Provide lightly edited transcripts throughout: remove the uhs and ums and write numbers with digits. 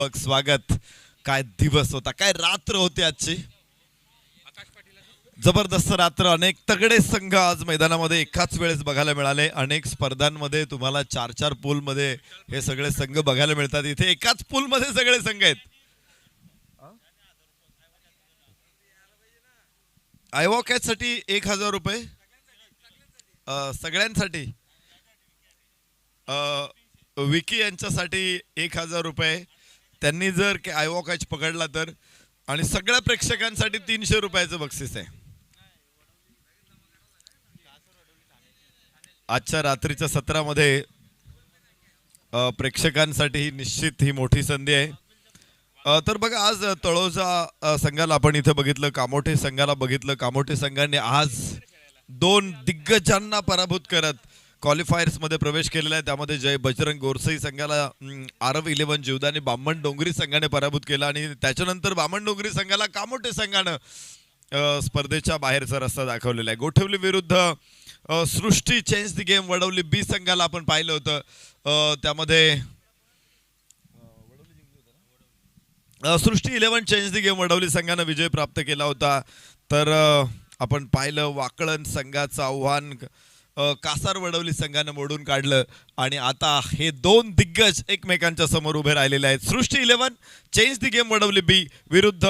स्वागत. काय दिवस होता, काय रात्र होती आजची. जबरदस्त रात्र. अनेक तगडे संघ आज मैदानामध्ये एकाच वेळेस बघायला मिळाले. अनेक स्पर्धांमध्ये तुम्हाला 4-4 पूलमध्ये हे सगळे संघ बघायला मिळतात. इथे एकाच पूलमध्ये सगळे संघ आहेत. आयवॉकॅच साठी 1,000 रुपये सगळ्यांसाठी. विकी यांच्यासाठी 1,000 रुपये. त्यांनी जर आयवॉकॅच पकडला तर. आणि सगळ्या प्रेक्षकांसाठी 300 रुपयाचं बक्षीस आहे. आजच्या रात्रीच्या सत्रामध्ये प्रेक्षकांसाठी ही निश्चित ही मोठी संधी आहे. तर बघा, आज तळोजा संघाला आपण इथे बघितलं, कामोठे संघाला बघितलं. कामोठे संघाने आज 2 दिग्गजांना पराभूत करत क्वालिफायर्स मध्ये प्रवेश केलेला आहे. त्यामध्ये जय बजरंग गोरसई संघाला आरव 11 जीवदानी बामण डोंगरी संघाने पराभूत केला. आणि त्याच्यानंतर बामण डोंगरी संघाला कामोठे संघानं स्पर्धेच्या बाहेरचा रस्ता दाखवलेला आहे. गोठवली विरुद्ध सृष्टी चेंज द गेम वडवली बी संघाला आपण पाहिलं होतं. त्यामध्ये सृष्टी 11 चेंज द गेम वडवली संघानं विजय प्राप्त केला होता. तर आपण पाहिलं वाकळण संघाचं आव्हान कासार वडवली संघानं मोडून काढलं. आणि आता हे 2 दिग्गज एकमेकांच्या समोर उभे राहिलेले आहेत. सृष्टी 11 चेंज द गेम वडवली बी विरुद्ध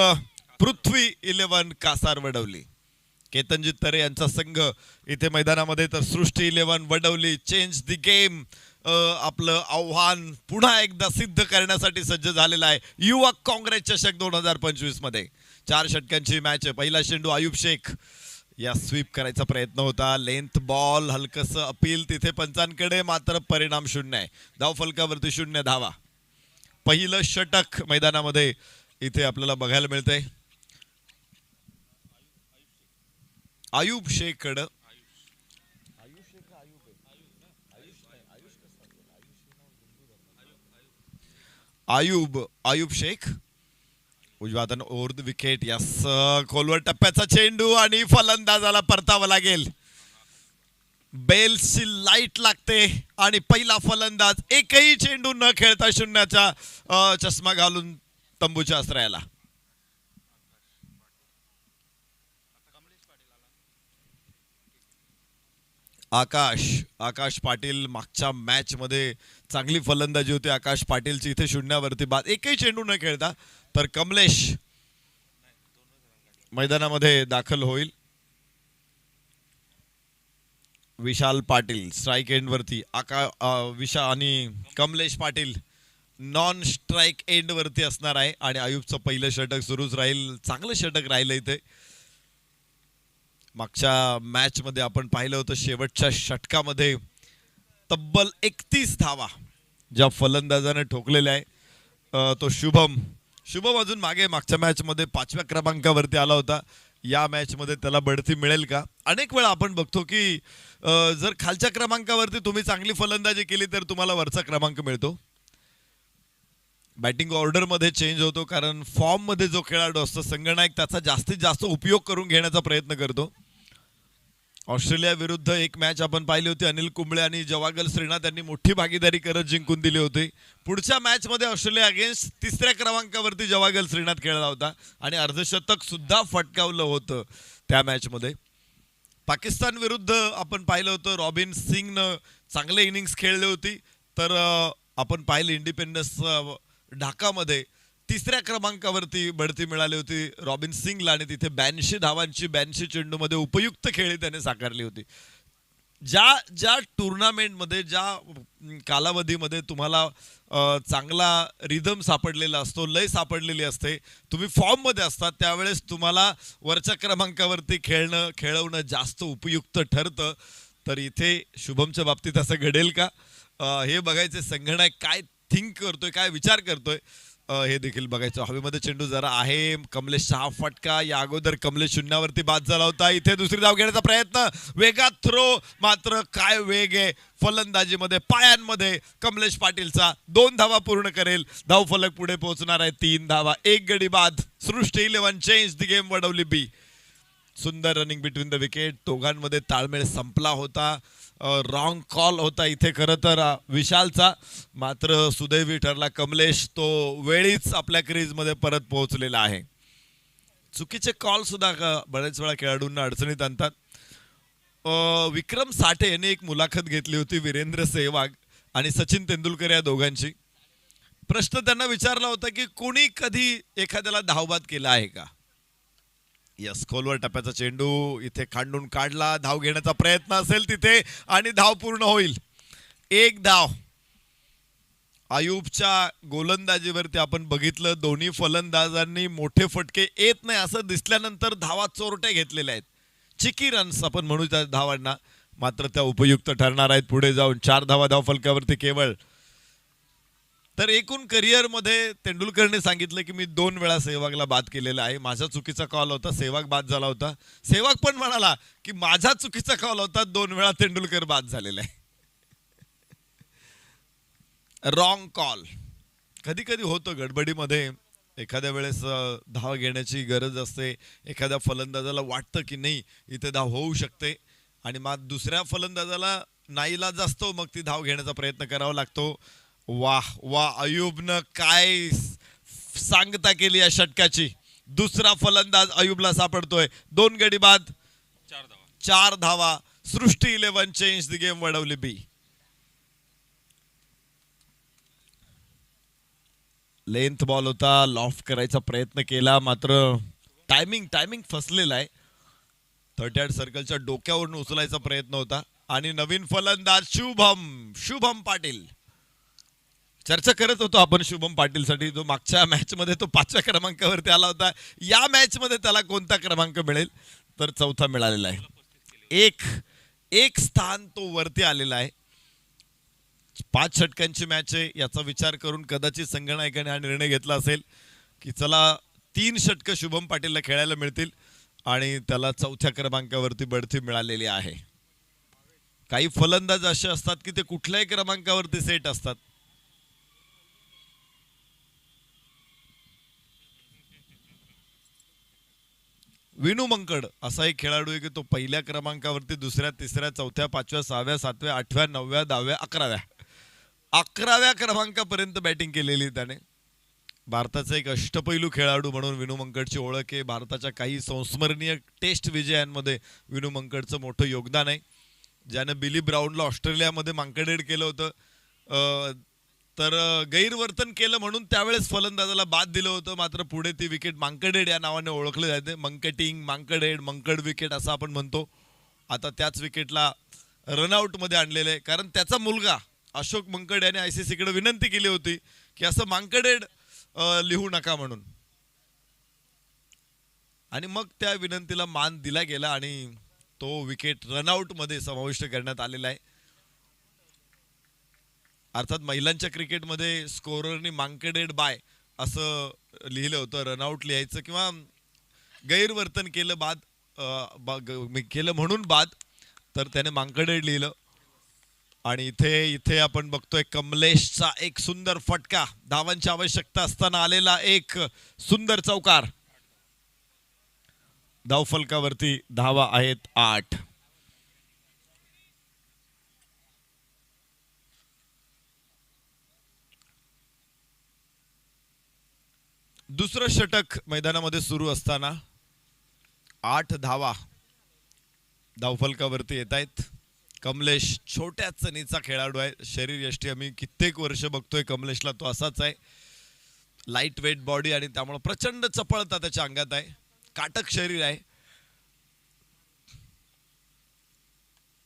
पृथ्वी 11 कासार वडवली. केतनजीत तरे यांचा संघ इथे मैदानामध्ये. तर सृष्टी 11 वडवली चेंज द गेम आपलं आव्हान पुन्हा एकदा सिद्ध करण्यासाठी सज्ज झालेला आहे. युवक काँग्रेस चषक 2025 मध्ये 4 षटकांची मॅच आहे. पहिला चेंडू आयुब शेख या स्वीप करायचा प्रयत्न होता. लेंथ बॉल, हलकस अपील तिथे पंचांकडे, मात्र परिणाम 0 आहे. धाव फलकावरती 0 धावा. पहिलं षटक मैदानामध्ये इथे आपल्याला बघायला मिळतंय. आयुब शेखकडं आयुब शेख उजव्या हाताने ओव्हर द विकेट. यस, खोलवर टप्प्याचा चेंडू आणि फलंदाजाला परतावं लागेल. बेल्सची लाईट लागते आणि पहिला फलंदाज एकही चेंडू न खेळता शून्याचा चष्मा घालून तंबूच्या आश्रयाला. आकाश पाटील मागच्या मॅच मध्ये चांगली फलंदाजी होती आकाश पाटीलची. इथे शून्यावरती बाद, एकही चेंडू न खेळता. तर कमलेश मैदानामध्ये दाखल होईल. विशाल पाटील स्ट्राईक एंड वरती. विशाल आणि Kamlesh Patil non strike end वरती असणार आहे. आणि आयुबचं पहिलं षटक सुरूच राहील. चांगलं षटक राहिलं इथे. मागच्या मॅच मध्ये आपण पाहिलं होतं शेवटच्या षटकामध्ये तब्बल 31 धावा ज्या फलंदाजाने ठोकलेल्या आहे. तो शुभम अजून मागे मागच्या मॅच मध्ये 5व्या क्रमांकावरती आला होता. या मॅच मध्ये त्याला बढती मिळेल का? अनेक वेळा आपण बघतो की जर खालच्या क्रमांकावरती तुम्ही चांगली फलंदाजी केली तर तुम्हाला वरचा क्रमांक मिळतो. बॅटिंग ऑर्डर मध्ये चेंज होतो, कारण फॉर्म मध्ये जो खेळाडू असतो संघनायक त्याचा जास्तीत जास्त उपयोग करून घेण्याचा प्रयत्न करतो. ऑस्ट्रेलिया विरुद्ध एक मॅच आपण पाहिली होती. अनिल कुंबळे आणि जवागल श्रीनाथ यांनी मोठी भागीदारी करत जिंकून दिली होती. पुढच्या मॅच मध्ये ऑस्ट्रेलिया अगेन्स्ट 3ऱ्या क्रमांकावरती जवागल श्रीनाथ खेळला होता आणि अर्धशतक सुद्धा फटकावलं होतं त्या मॅच मध्ये. पाकिस्तान विरुद्ध आपण पाहिलं होतं रॉबिन सिंगनं चांगले इनिंग्स खेळली होती. तर आपण पाहिलं इंडिपेंडन्स ढाकामध्ये 3ऱ्या क्रमांकावरती बढती मिळाली होती रॉबिन सिंगला. आणि तिथे 82 धावांची 82 चेंडूमध्ये उपयुक्त खेळी त्याने साकारली होती. ज्या टुर्नामेंटमध्ये ज्या कालावधीमध्ये तुम्हाला चांगला रिदम सापडलेला असतो, लय सापडलेली असते, तुम्ही फॉर्ममध्ये असतात, त्यावेळेस तुम्हाला वरच्या क्रमांकावरती खेळवणं जास्त उपयुक्त ठरतं. तर इथे शुभमच्या बाबतीत असं घडेल का हे बघायचे. संघनायक काय थिंक करतोय, काय विचार करतोय हे देखील बघायचं. हवेमध्ये चेंडू जरा आहे. कमलेशचा हा फटका. या अगोदर कमलेश शून्यावरती बाद झाला होता. इथे दुसरी धाव घेण्याचा प्रयत्न, वेगात थ्रो, मात्र काय वेग आहे फलंदाजीमध्ये, पायांमध्ये कमलेश पाटीलचा. 2 धावा पूर्ण करेल. धाव फलक पुढे पोहोचणार आहे 3 धावा. 1 गडी बाद. सृष्टी 11 चेंज द गेम वडवली बी. सुंदर रनिंग बिटवीन द विकेट. दोघांमध्ये ताळमेळ संपला होता. रॉंग कॉल होता इथे खरं तर विशालचा, मात्र सुदैवी ठरला कमलेश. तो वेळीच आपल्या क्रीजमध्ये परत पोहोचलेला आहे. चुकीचे कॉल सुद्धा बरेच वेळा खेळाडूंना अडचणीत आणतात. विक्रम साठे यांनी एक मुलाखत घेतली होती वीरेंद्र सेहवाग आणि सचिन तेंडुलकर या दोघांची. प्रश्न त्यांना विचारला होता की कोणी कधी एखाद्याला धावबाद केला आहे का. यस, खोलवर टप्प्याचा चेंडू इथे खांडून काढला. धाव घेण्याचा प्रयत्न असेल तिथे आणि धाव पूर्ण होईल. एक धाव. आयुबच्या गोलंदाजीवरती आपण बघितलं, दोन्ही फलंदाजांनी मोठे फटके येत नाही असं दिसल्यानंतर धावा चोरट्या घेतलेल्या आहेत. चिकी रन्स आपण म्हणू त्या धावांना, मात्र त्या उपयुक्त ठरणार आहेत पुढे जाऊन. 4 धावा धाव फलकावरती केवळ. तर एकूण करिअरमध्ये तेंडुलकरने सांगितलं की मी 2 वेळा सेहवागला बाद केलेला आहे. माझा चुकीचा कॉल होता, सेहवाग बाद झाला होता. सेहवाग पण म्हणाला की माझा चुकीचा कॉल होता, 2 वेळा तेंडुलकर बाद झालेला आहे. रॉंग कॉल कधी कधी होतं गडबडीमध्ये. एखाद्या वेळेस धाव घेण्याची गरज असते. एखाद्या फलंदाजाला वाटतं की नाही इथे धाव होऊ शकते आणि मग दुसऱ्या फलंदाजाला नाईलाज असतो, मग ती धाव घेण्याचा प्रयत्न करावा लागतो. वाह वाह, अयुबनं काय सांगता केली या षटकाची. दुसरा फलंदाज अयुबला सापडतोय. 2 गडी बाद, 4 धावा. Srishti 11 change the game Vadavali B. Length ball होता, लॉफ्ट करायचा प्रयत्न केला, मात्र टायमिंग फसलेला आहे. 38 सर्कलच्या डोक्यावरून उचलायचा प्रयत्न होता. आणि नवीन फलंदाज शुभम पाटील. चर्चा करत होतो आपण शुभम पाटील साठी, जो मागच्या मॅच मध्ये तो 5व्या क्रमांकावरती आला होता. या मॅच मध्ये त्याला कोणता क्रमांक मिळेल, तर 4था मिळालेला आहे. एक स्थान तो वरती आलेला आहे. 5 षटकांची मॅच आहे. याचा विचार करून कदाचित संघनायकाने हा निर्णय घेतला असेल की चला 3 षटकं शुभम पाटीलला खेळायला मिळतील आणि त्याला 4थ्या क्रमांकावरती बढती मिळालेली आहे. काही फलंदाज असे असतात की ते कुठल्याही क्रमांकावरती सेट असतात. विनू मंकड असा एक खेळाडू आहे की तो 1ल्या क्रमांकावरती 2ऱ्या, 3ऱ्या, 4थ्या, 5व्या, 6व्या, 7व्या, 8व्या, 9व्या, 10व्या, 11व्या क्रमांकापर्यंत बॅटिंग केलेली त्याने. भारताचा एक अष्टपैलू खेळाडू म्हणून विनू मंकडची ओळख आहे. भारताच्या काही संस्मरणीय टेस्ट विजयांमध्ये विनू मंकडचं मोठं योगदान आहे. ज्यानं बिली ब्राऊनला ऑस्ट्रेलियामध्ये मांकडेड केलं होतं, तर गैरवर्तन केलं म्हणून त्यावेळेस फलंदाजाला बाद दिलं होतं. मात्र पुढे ती विकेट मांकडेड या नावाने ओळखले जाते. मंकटिंग, मांकडेड, मंकड विकेट असं आपण म्हणतो. आता त्याच विकेटला रनआउटमध्ये आणलेलं आहे, कारण त्याचा मुलगा अशोक मंकड याने ICCकडे विनंती केली होती की असं मांकडेड लिहू नका म्हणून, आणि मग त्या विनंतीला मान दिला गेला आणि तो विकेट रनआउटमध्ये समाविष्ट करण्यात आलेला आहे. अर्थात महिलांच्या क्रिकेटमध्ये स्कोररनी मांकडेड बाय असं लिहिलं होतं. रनआउट लिहायचं किंवा गैरवर्तन केलं म्हणून बाद, तर त्याने मांकडेड लिहिलं. आणि इथे आपण बघतोय कमलेशचा एक सुंदर फटका. धावांची आवश्यकता असताना आलेला एक सुंदर चौकार. धावफलकावरती धावा आहेत 8. दुसरं षटक मैदानामध्ये सुरू असताना 8 धावा धावफलकावरती येत आहेत. कमलेश छोट्या चणीचा खेळाडू आहे. शरीर यष्टी आम्ही कित्येक वर्ष बघतोय कमलेशला, तो असाच आहे. लाईट वेट बॉडी आणि त्यामुळे प्रचंड चपळता त्याच्या अंगात आहे. काटक शरीर आहे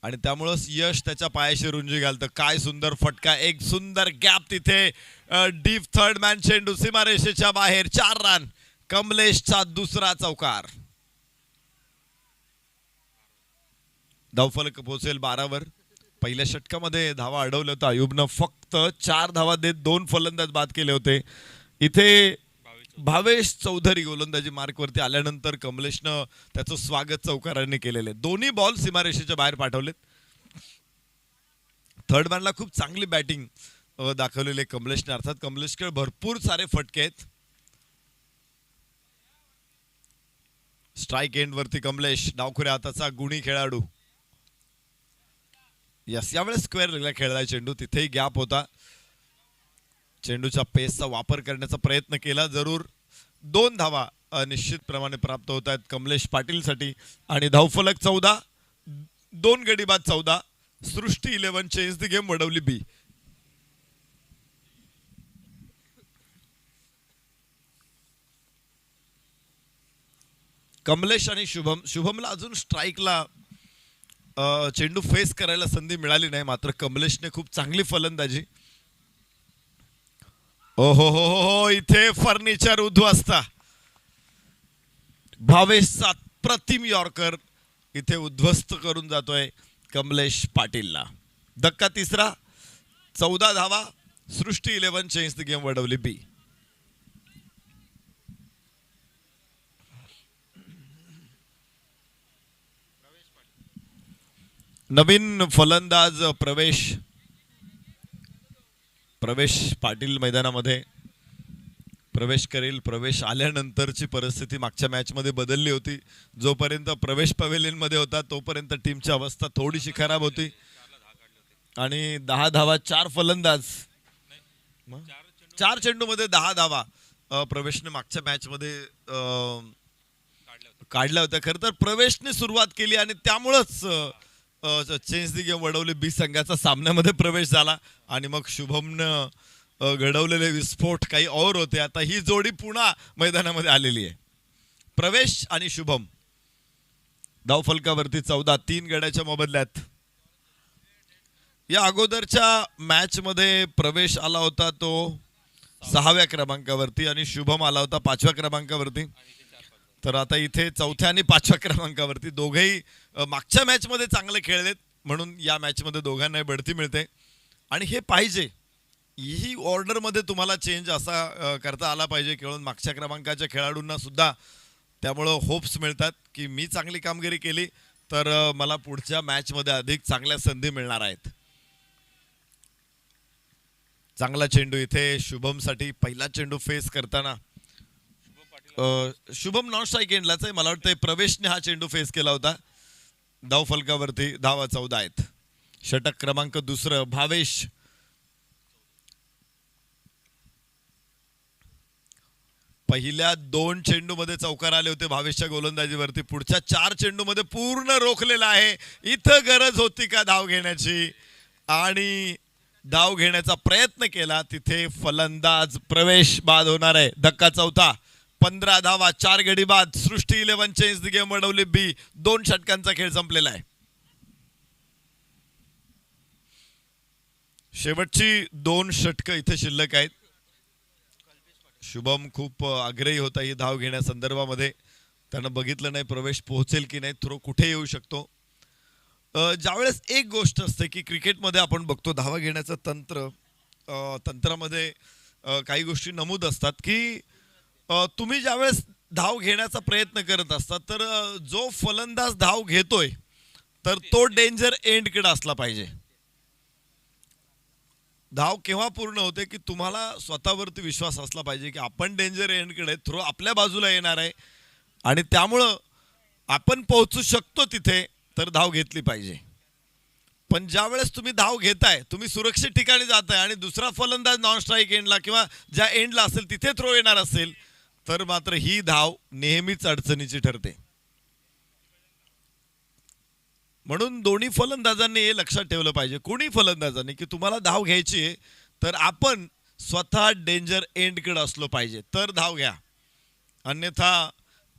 आणि त्यामुळंच यश त्याच्या पायाशी रुंजी घालतं. काय सुंदर फटका, एक सुंदर गॅप तिथे. डीप थर्ड मॅन चेंडू सीमारेषेच्या बाहेर. 4 रन. कमलेशचा दुसरा चौकार. धावफलक पोहोचेल 12वर. पहिल्या षटकामध्ये धावा अडवल्या होत्या अयुबनं. फक्त 4 धावा देत 2 फलंदाज बाद केले होते. इथे भावेश चौधरी गोलंदाजी मार्कवरती आल्यानंतर कमलेशनं त्याचं स्वागत चौकारांनी केलेले. दोन्ही बॉल सीमारेषेच्या बाहेर पाठवलेत. थर्ड मॅनला खूप चांगली बॅटिंग दाखवलेली कमलेशने. अर्थात कमलेशकडे भरपूर सारे फटके आहेत. स्ट्राईक एंड वरती कमलेश, डावखुऱ्या हाताचा गुणी खेळाडू. यस, यावेळेस स्क्वेअर खेळलाय चेंडू, तिथेही गॅप होता. चेंडूच्या पेसचा वापर करण्याचा प्रयत्न केला जरूर. 2 धावा निश्चितप्रमाणे प्राप्त होत आहेत कमलेश पाटीलसाठी. आणि धावफलक 14, 2 गडी बाद 14. सृष्टी 11 चेंज द गेम, वडवली बी. कमलेश आणि शुभमला अजून स्ट्राईकला चेंडू फेस करायला संधी मिळाली नाही, मात्र कमलेशने खूप चांगली फलंदाजी. ओ हो हो हो, इथे फर्निचर उद्ध्वस्त. भावेशचा प्रतिम यॉर्कर इथे उद्ध्वस्त करून जातोय कमलेश पाटीलला. धक्का तिसरा, 14 धावा. Srishti 11 change the game, Vadavali बी. नवीन फलंदाज प्रवेश पाटील मैदानामध्ये प्रवेश करेल. प्रवेश आल्यानंतरची परिस्थिती मागच्या मॅच मध्ये बदलली होती. जोपर्यंत प्रवेश पवेलियन मध्ये होता तोपर्यंत टीमची अवस्था थोडीशी खराब होती. आणि 10 धावा, 4 फलंदाज, 4 चेंडू मध्ये 10 धावा प्रवेशने मागच्या मॅच मध्ये काढल्या होत्या. खरं तर प्रवेशने सुरुवात केली आणि त्यामुळेच चेंज दी गेम वडवली बी संघाचा सामन्यामध्ये प्रवेश झाला. आणि मग शुभमनं घडवलेले विस्फोट काही और होते. आता ही जोडी पुन्हा मैदानामध्ये आलेली आहे. प्रवेश आणि शुभम धावफलकावरती 14, 3 गड्याच्या मोबदल्यात. या अगोदरच्या मॅच मध्ये प्रवेश आला होता तो 6व्या क्रमांकावरती आणि शुभम आला होता 5व्या क्रमांकावरती. तर आता इथे 4थ्या आणि 5व्या क्रमांकावरती दोघेही मागच्या मॅच मध्ये चांगले खेळलेत, म्हणून या मॅच मध्ये दोघांनाही बढती मिळते. आणि हे पाहिजे, ही ऑर्डर मध्ये तुम्हाला चेंज असा करता आला पाहिजे केवळ मागच्या क्रमांकाच्या खेळाडूंना सुद्धा त्यामुळं होप्स मिळतात की मी चांगली कामगिरी केली तर मला पुढच्या मॅच मध्ये अधिक चांगल्या संधी मिळणार आहेत. चांगला चेंडू इथे शुभम साठी. पहिला चेंडू फेस करताना शुभम नॉन स्ट्राईक एंडलाच आहे, मला वाटतं प्रवेशने हा चेंडू फेस केला होता. धावफलकावरती धावा 14 आहेत. षटक क्रमांक 2 भावेश. पहिल्या 2 चेंडू मध्ये चौकार आले होते भावेशच्या गोलंदाजीवरती. पुढच्या 4 चेंडू मध्ये पूर्ण रोखलेला आहे. इथं गरज होती का धाव घेण्याची, आणि धाव घेण्याचा प्रयत्न केला. तिथे फलंदाज प्रवेश बाद होणार आहे. धक्का 4, 15 धावा, 4 गडी बाद. सृष्टी 11 चेंज द गेम, वडवली बी. 2 षटकांचा खेळ संपलेला आहे. शेवटची 2 षटकं इथे शिल्लक आहेत. शुभम खूप आग्रही होता ही धाव घेण्यासंदर्भामध्ये. त्यानं बघितलं नाही प्रवेश पोहोचेल की नाही, थ्रो कुठे येऊ शकतो. ज्यावेळेस एक गोष्ट असते की क्रिकेटमध्ये आपण बघतो धावा घेण्याचं तंत्रामध्ये काही गोष्टी नमूद असतात की तुम्ही ज्यावेळेस धाव घेण्याचा प्रयत्न करत असतात तर जो फलंदाज धाव घेतोय तर तो डेंजर एंडकडे असला पाहिजे. धाव केव्हा पूर्ण होते की तुम्हाला स्वतःवरती विश्वास असला पाहिजे की आपण डेंजर एंडकडे, थ्रो आपल्या बाजूला येणार आहे आणि त्यामुळं आपण पोहोचू शकतो तिथे, तर धाव घेतली पाहिजे. पण ज्या वेळेस तुम्ही धाव घेताय, तुम्ही सुरक्षित ठिकाणी जाताय आणि दुसरा फलंदाज नॉन स्ट्राईक एंडला किंवा ज्या एंडला असेल तिथे थ्रो येणार असेल तर मात्र ही धाव नेहमीच अडचणीची ठरते. म्हणून दोन्ही फलंदाजांनी हे लक्षात ठेवलं पाहिजे, कोणी फलंदाजांनी, की तुम्हाला धाव घ्यायची आहे तर आपण स्वतः डेंजर एंडकडे असलो पाहिजे तर धाव घ्या, अन्यथा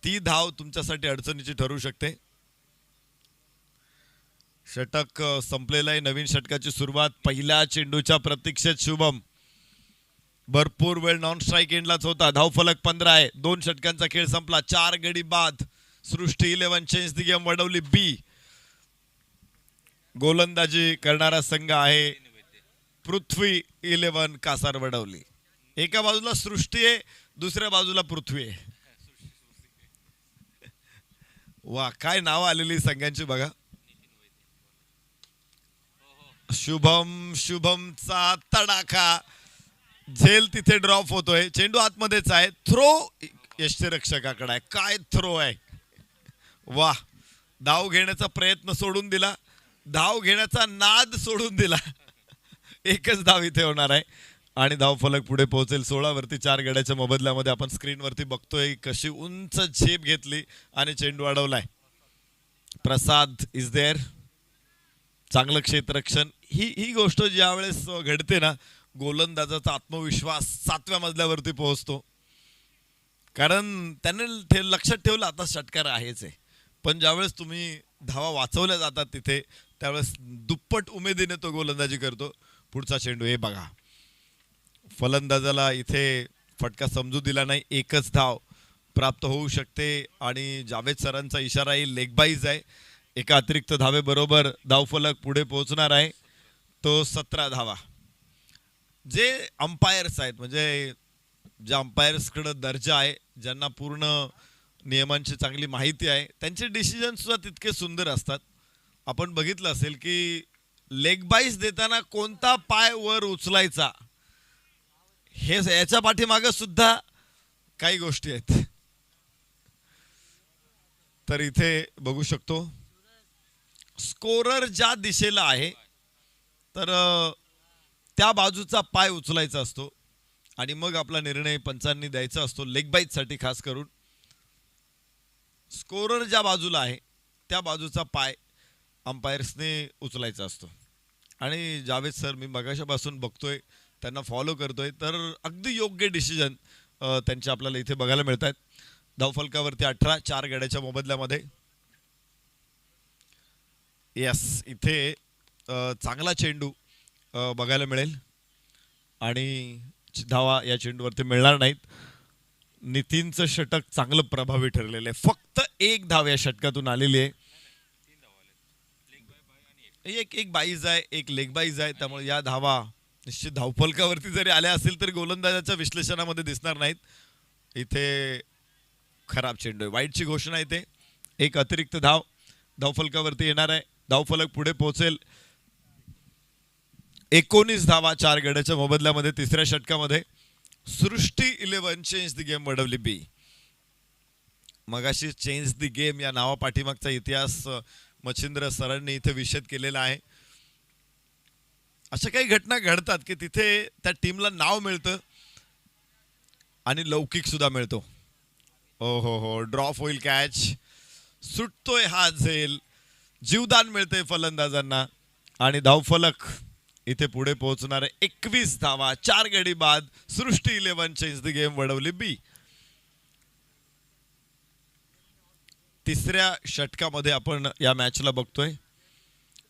ती धाव तुमच्यासाठी अडचणीची ठरू शकते. षटक संपलेलं आहे. नवीन षटकाची सुरुवात. पहिल्या चेंडूच्या प्रतीक्षेत शुभम. भरपूर वेळ नॉन स्ट्राईक एंडलाच होता. धावफलक 15 आहे. 2 षटकांचा खेळ संपला. 4 गडी बाद. सृष्टी 11 चेंज द गेम, वडवली बी. गोलंदाजी करणारा संघ आहे पृथ्वी 11 कासार वडवली. एका बाजूला सृष्टी आहे, दुसऱ्या बाजूला पृथ्वी आहे. वा, काय नाव आलेली संघांची बघा. शुभमचा तडाखा. झेल तिथे ड्रॉप होतोय. चेंडू आतमध्येच आहे. थ्रो यष्टीरक्षकाकडे आहे. काय थ्रो आहे. वा, धाव घेण्याचा प्रयत्न सोडून दिला, धाव घेण्याचा नाद सोडून दिला. एकच धाव इथे होणार आहे आणि धाव फलक पुढे पोहोचेल. 16 वरती 4 गड्याच्या मोबदल्यामध्ये आपण स्क्रीनवरती बघतोय कशी उंच झेप घेतली आणि चेंडू अडवलाय. प्रसाद इज देअर. चांगलं क्षेत्ररक्षण. ही गोष्ट ज्या वेळेस घडते ना, गोलंदाजाचा आत्मविश्वास 7व्या मजल्यावरती पोहोचतो. कारण त्याने लक्षात ठेवलं आता षटकार आहेच आहे, पण ज्यावेळेस तुम्ही धावा वाचवल्या जातात तिथे त्यावेळेस दुप्पट उमेदीने तो गोलंदाजी करतो. पुढचा चेंडू हे बघा, फलंदाजाला इथे फटका समजू दिला नाही. एकच धाव प्राप्त होऊ शकते आणि जावेद सरांचा इशारा येईल, लेग बाईज आहे. एका अतिरिक्त धावेबरोबर धावफलक पुढे पोहोचणार आहे. तो 17 धावा. जे अंपायर्स आहेत, म्हणजे ज्या अंपायर्सकडे दर्जा आहे, ज्यांना पूर्ण नियमांची चांगली माहिती आहे, त्यांचे डिसिजन सुद्धा तितके सुंदर असतात. आपण बघितलं असेल की लेग बाईज देताना कोणता पाय वर उचलायचा हे याच्या पाठीमागे सुद्धा काही गोष्टी आहेत. तर इथे बघू शकतो स्कोरर ज्या दिशेला आहे तर त्या बाजूचा पाय उचलायचा असतो आणि मग आपला निर्णय पंचांनी द्यायचा असतो. लेग बाईज साठी खास करून स्कोरर ज्या बाजूला आहे त्या बाजूचा पाय अंपायर्सने उचलायचा असतो. आणि जावेद सर मी मगाशापासून बघतोय, त्यांना फॉलो करतोय, तर अगदी योग्य डिसिजन त्यांचे आपल्याला इथे बघायला मिळत आहेत. धावफलकावरती 18, 4 गड्याच्या मोबदल्यामध्ये. यस, इथे चांगला चेंडू बघायला मिळेल आणि धावा या चेंडूवरती मिळणार नाहीत. नितीनचं षटक चांगलं प्रभावी ठरलेलं आहे. फक्त एक धाव या षटकातून आलेली आहे. एक बाईज आहे, एक लेग बाईज आहे, त्यामुळे या धावा निश्चित धावफलकावरती जरी आल्या असतील तरी गोलंदाजाच्या विश्लेषणामध्ये दिसणार नाहीत. इथे खराब चेंडू आहे, वाईटची घोषणा इथे. एक अतिरिक्त धाव धावफलकावरती येणार आहे. धावफलक पुढे पोहोचेल. 19 धावा 4 गड्याच्या मोबदल्यामध्ये तिसऱ्या षटकामध्ये. सृष्टी 11 चेंज द गेम वडवली बी. मगाशी चेंज द गेम या नावापाठीमागचा इतिहास मच्छिंद्र सरांनी इथे विशद केलेला आहे. अशा काही घटना घडतात की तिथे त्या टीमला नाव मिळतं आणि लौकिक सुद्धा मिळतो. हो हो हो, ड्रॉप होईल कॅच, सुटतोय हा झेल, जीवदान मिळतंय फलंदाजांना आणि धावफलक इथे पुढे पोहोचणारे 21 धावा 4 गडी बाद. सृष्टी 11 चेंज द गेम वडवली बी. तिसऱ्या षटकामध्ये आपण या मॅचला बघतोय.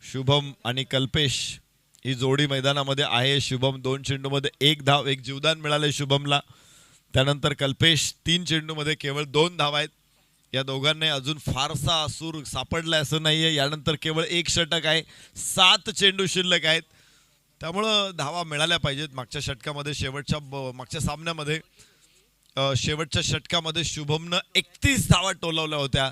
शुभम आणि कल्पेश ही जोडी मैदानामध्ये आहे. शुभम 2 चेंडूमध्ये 1 धाव, 1 जीवदान मिळाले शुभमला. त्यानंतर कल्पेश 3 चेंडूमध्ये केवळ 2 धावा आहेत. या दोघांना अजून फारसा सूर सापडलाय असं नाहीये. यानंतर केवळ 1 षटक आहे, 7 चेंडू शिल्लक आहेत, त्यामुळं धावा मिळाल्या पाहिजेत. मागच्या षटकामध्ये मागच्या सामन्यामध्ये शेवटच्या षटकामध्ये शुभमनं 31 धावा टोलवल्या होत्या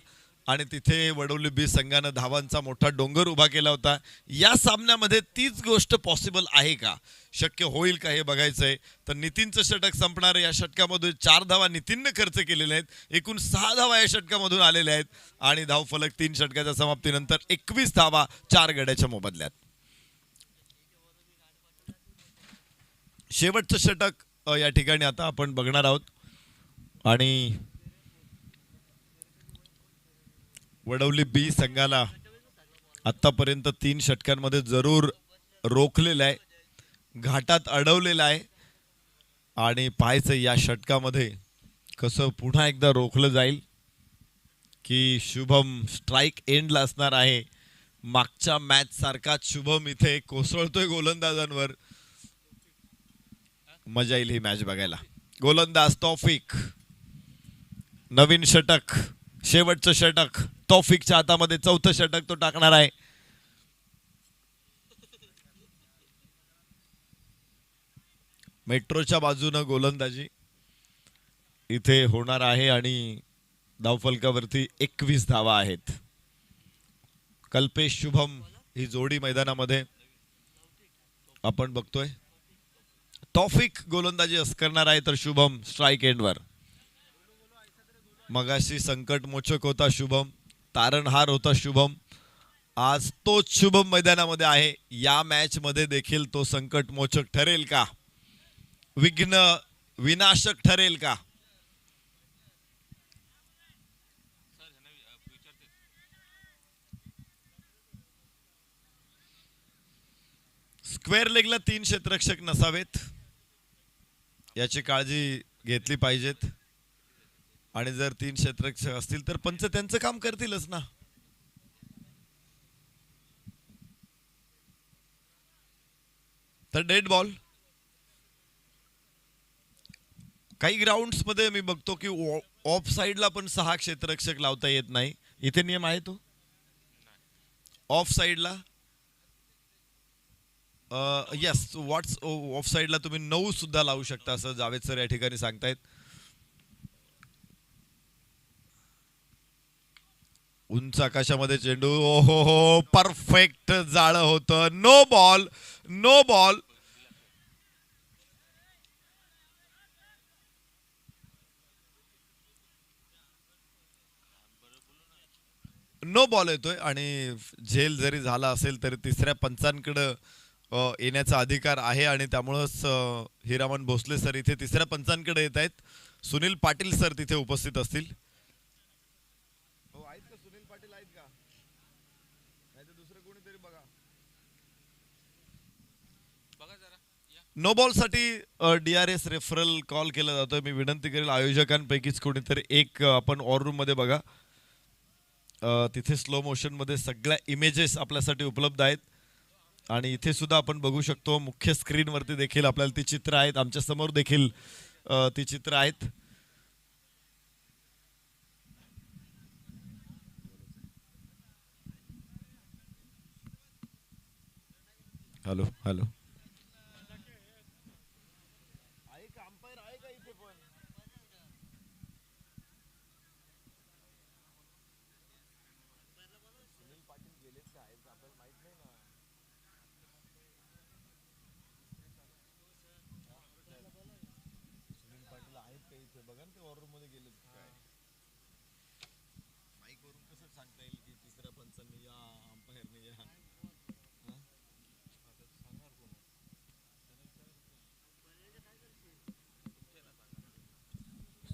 आणि तिथे वडवली बी संघानं धावांचा मोठा डोंगर उभा केला होता. या सामन्यामध्ये तीच गोष्ट पॉसिबल आहे का, शक्य होईल का हे बघायचंय. तर नितीनचं षटक संपणार. या षटकामध्ये 4 धावा नितीनने खर्च केलेल्या आहेत. एकूण 6 धावा या षटकामधून आलेल्या आहेत आणि धावफलक 3 षटकाच्या समाप्तीनंतर 21 धावा 4 गड्याच्या मोबदल्यात. शेवटचं षटक या ठिकाणी आता आपण बघणार आहोत आणि वडवली बी संघाला आतापर्यंत 3 षटकांमध्ये जरूर रोखलेलं आहे, घाटात अडवलेलं आहे आणि पाहायचं या षटकामध्ये कसं पुन्हा एकदा रोखलं जाईल की शुभम स्ट्राईक एंडला असणार आहे. मागच्या मॅच सारखाच शुभम इथे कोसळतोय गोलंदाजांवर. मजा येईल ही मॅच बघायला. गोलंदाज तौफिक, नवीन षटक, शेवटचं षटक तौफिकच्या हातामध्ये. 4थं षटक तो टाकणार आहे. मेट्रोच्या बाजूनं गोलंदाजी इथे होणार आहे आणि धावफलकावरती 21 धावा आहेत. कल्पेश शुभम ही जोडी मैदानामध्ये आपण बघतोय. तौफिक गोलंदाजी करणार आहे तर शुभम स्ट्राईक एंडवर. मगाशी संकट मोचक होता शुभम, तारणहार होता शुभम. आज तोच शुभम मैदानामध्ये आहे. या मॅच मध्ये देखील तो संकटमोचक ठरेल का, विघ्न विनाशक ठरेल का? स्क्वेअर लेगला 3 क्षेत्ररक्षक नसावेत याची काळजी घेतली पाहिजेत. आणि जर 3 क्षेत्ररक्षक असतील तर पंच त्यांचं काम करतीलच ना. तर डेड बॉल. काही ग्राउंड्स मध्ये मी बघतो की ऑफ साइडला पण 6 क्षेत्ररक्षक लावता येत नाही. इथे नियम आहे तो ऑफ साइडला. यस, व्हॉट्स ऑफ साइडला तुम्ही 9 सुद्धा लावू शकता असं जावेद सर या ठिकाणी सांगतायत. उंच आकाशामध्ये चेंडू. ओहो हो, परफेक्ट जाळं होतं. No ball, no ball. No ball येतोय आणि झेल जरी झाला असेल तरी तिसऱ्या पंचांकडे येण्याचा अधिकार आहे आणि त्यामुळंच हिरामन भोसले सर इथे तिसऱ्या पंचांकडे येत आहेत. सुनील पाटील सर तिथे उपस्थित असतील. सुनील पाटील आहेत का? नाही तर दुसरं कोणीतरी बघा. नो बॉल साठी DRS रेफरल कॉल केला जातोय. मी विनंती करेल आयोजकांपैकीच कोणीतरी एक आपण ऑर रूम मध्ये बघा. तिथे स्लो मोशन मध्ये सगळ्या इमेजेस आपल्यासाठी उपलब्ध आहेत आणि इथे सुद्धा आपण बघू शकतो. मुख्य स्क्रीन वरती देखील आपल्याला ती चित्र आहेत. आमच्या समोर देखील ती चित्र आहेत. Hello hello.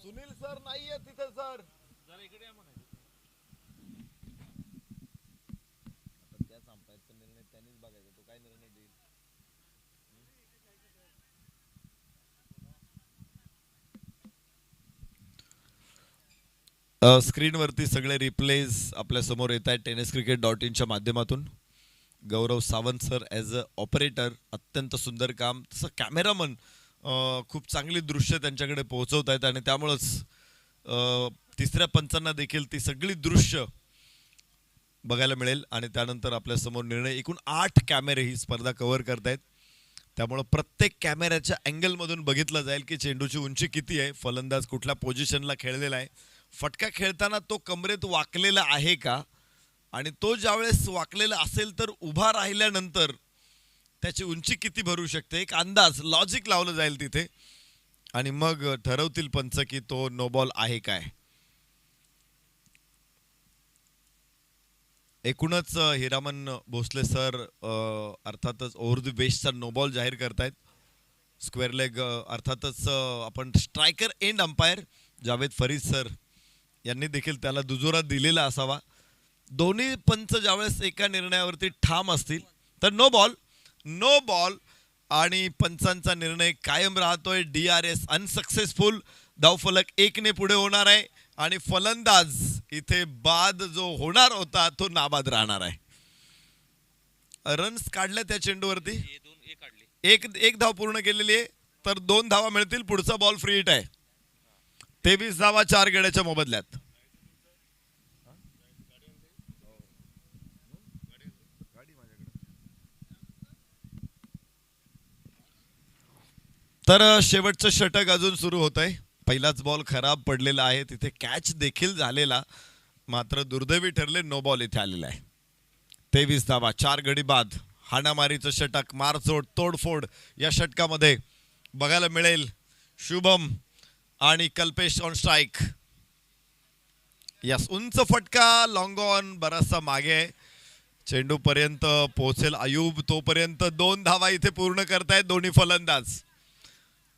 सुनील सर नाहीये तिथे सर. जरा इकडे या म्हणायचं. त्याच अंपायरचा निर्णय त्यांनीच बघायचा. तो काय निर्णय देईल. स्क्रीनवरती सगळे रिप्लेज आपल्या समोर येत आहेत tenniscricket.in माध्यमातून. Gaurav Sawant sir as a operator अत्यंत सुंदर काम. तसं कॅमेरामन खूप चांगली दृश्य त्यांच्याकडे पोहोचवत आहेत आणि त्यामुळंच तिसऱ्या पंचांना देखील ती सगळी दृश्य बघायला मिळेल. आणि त्यानंतर आपल्या समोर निर्णय. एकूण 8 कॅमेरे ही स्पर्धा कव्हर करतायत. त्यामुळं प्रत्येक कॅमेऱ्याच्या अँगलमधून बघितलं जाईल की चेंडूची उंची किती आहे, फलंदाज कुठल्या पोझिशनला खेळलेला आहे, फटका खेळताना तो कमरेत वाकलेला आहे का, आणि तो ज्यावेळेस वाकलेला असेल तर उभा राहिल्यानंतर त्याची उंची किती भरू शकते. एक अंदाज लॉजिक लावलं जाईल तिथे आणि मग ठरवतील पंच की तो नो बॉल आहे काय. एकूणच हिरामन भोसले सर अर्थातच ओव्हर द बेसचा नो बॉल जाहीर करतायत. स्क्वेअर लेग अर्थातच आपण striker end umpire Javed Farid sir यांनी देखील त्याला दुजोरा दिलेला असावा. दोन्ही पंच ज्यावेळेस एका निर्णयावरती ठाम असतील तर नो बॉल, नो बॉल आणि पंचांचा निर्णय कायम राहतोय. DRS unsuccessful. धावफलक 1ने पुढे होणार आहे आणि फलंदाज इथे बाद जो होणार होता तो नाबाद राहणार आहे. रन्स काढल्या त्या चेंडूवरती. एक धाव पूर्ण केलेली आहे तर 2 धावा मिळतील. पुढचा बॉल फ्री हिट आहे. 23 धावा 4 गड्याच्या मोबदल्यात. तर शेवटचं षटक अजून सुरू होत आहे. पहिलाच बॉल खराब पडलेला आहे. तिथे कॅच देखील झालेला, मात्र दुर्दैवी ठरले नो बॉल इथे आलेला आहे. 23 धावा 4 गडी बाद. हाणामारीचं षटक, मारचोड तोडफोड या षटकामध्ये बघायला मिळेल. शुभम आणि कल्पेश ऑन स्ट्राईक. यस, उंच फटका, लॉंग ऑन बराचसा मागे आहे. चेंडू पर्यंत पोहोचेल अयूब, तोपर्यंत 2 धावा इथे पूर्ण करतायत दोन्ही फलंदाज.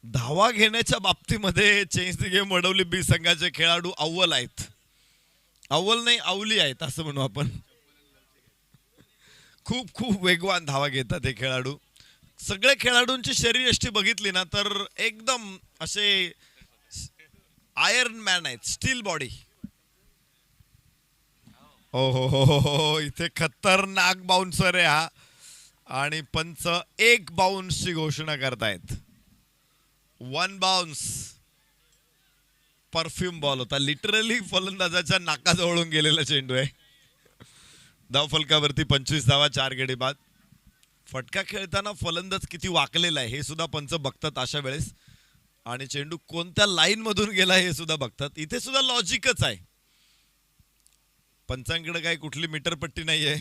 धावा घेण्याच्या बाबतीमध्ये चेंज द गेम वडवली बी संघाचे खेळाडू अव्वल आहेत. अव्वल नाही, अवली आहेत असं म्हणू आपण. खूप खूप वेगवान धावा घेतात हे खेळाडू. सगळ्या खेळाडूंची शरीरयष्टी बघितली ना तर एकदम असे आयर्न मॅन आहेत, स्टील बॉडी. हो हो हो हो हो, इथे खतरनाक बाउन्सर आहे हा. आणि पंच एक बाउन्सची घोषणा करतायत. 1 बाउन्स. परफ्यूम बॉल होता, लिटरली फलंदाजाच्या नाकाजवळून गेलेला चेंडू आहे. धाव फलकावरती 25 धावा, 4 गडी बाद. फटका खेळताना फलंदाज किती वाकलेला आहे हे सुद्धा पंच बघतात अशा वेळेस. आणि चेंडू कोणत्या लाईन मधून गेला हे सुद्धा बघतात. इथे सुद्धा लॉजिकच आहे. पंचांकडे काही कुठली मीटरपट्टी नाहीये.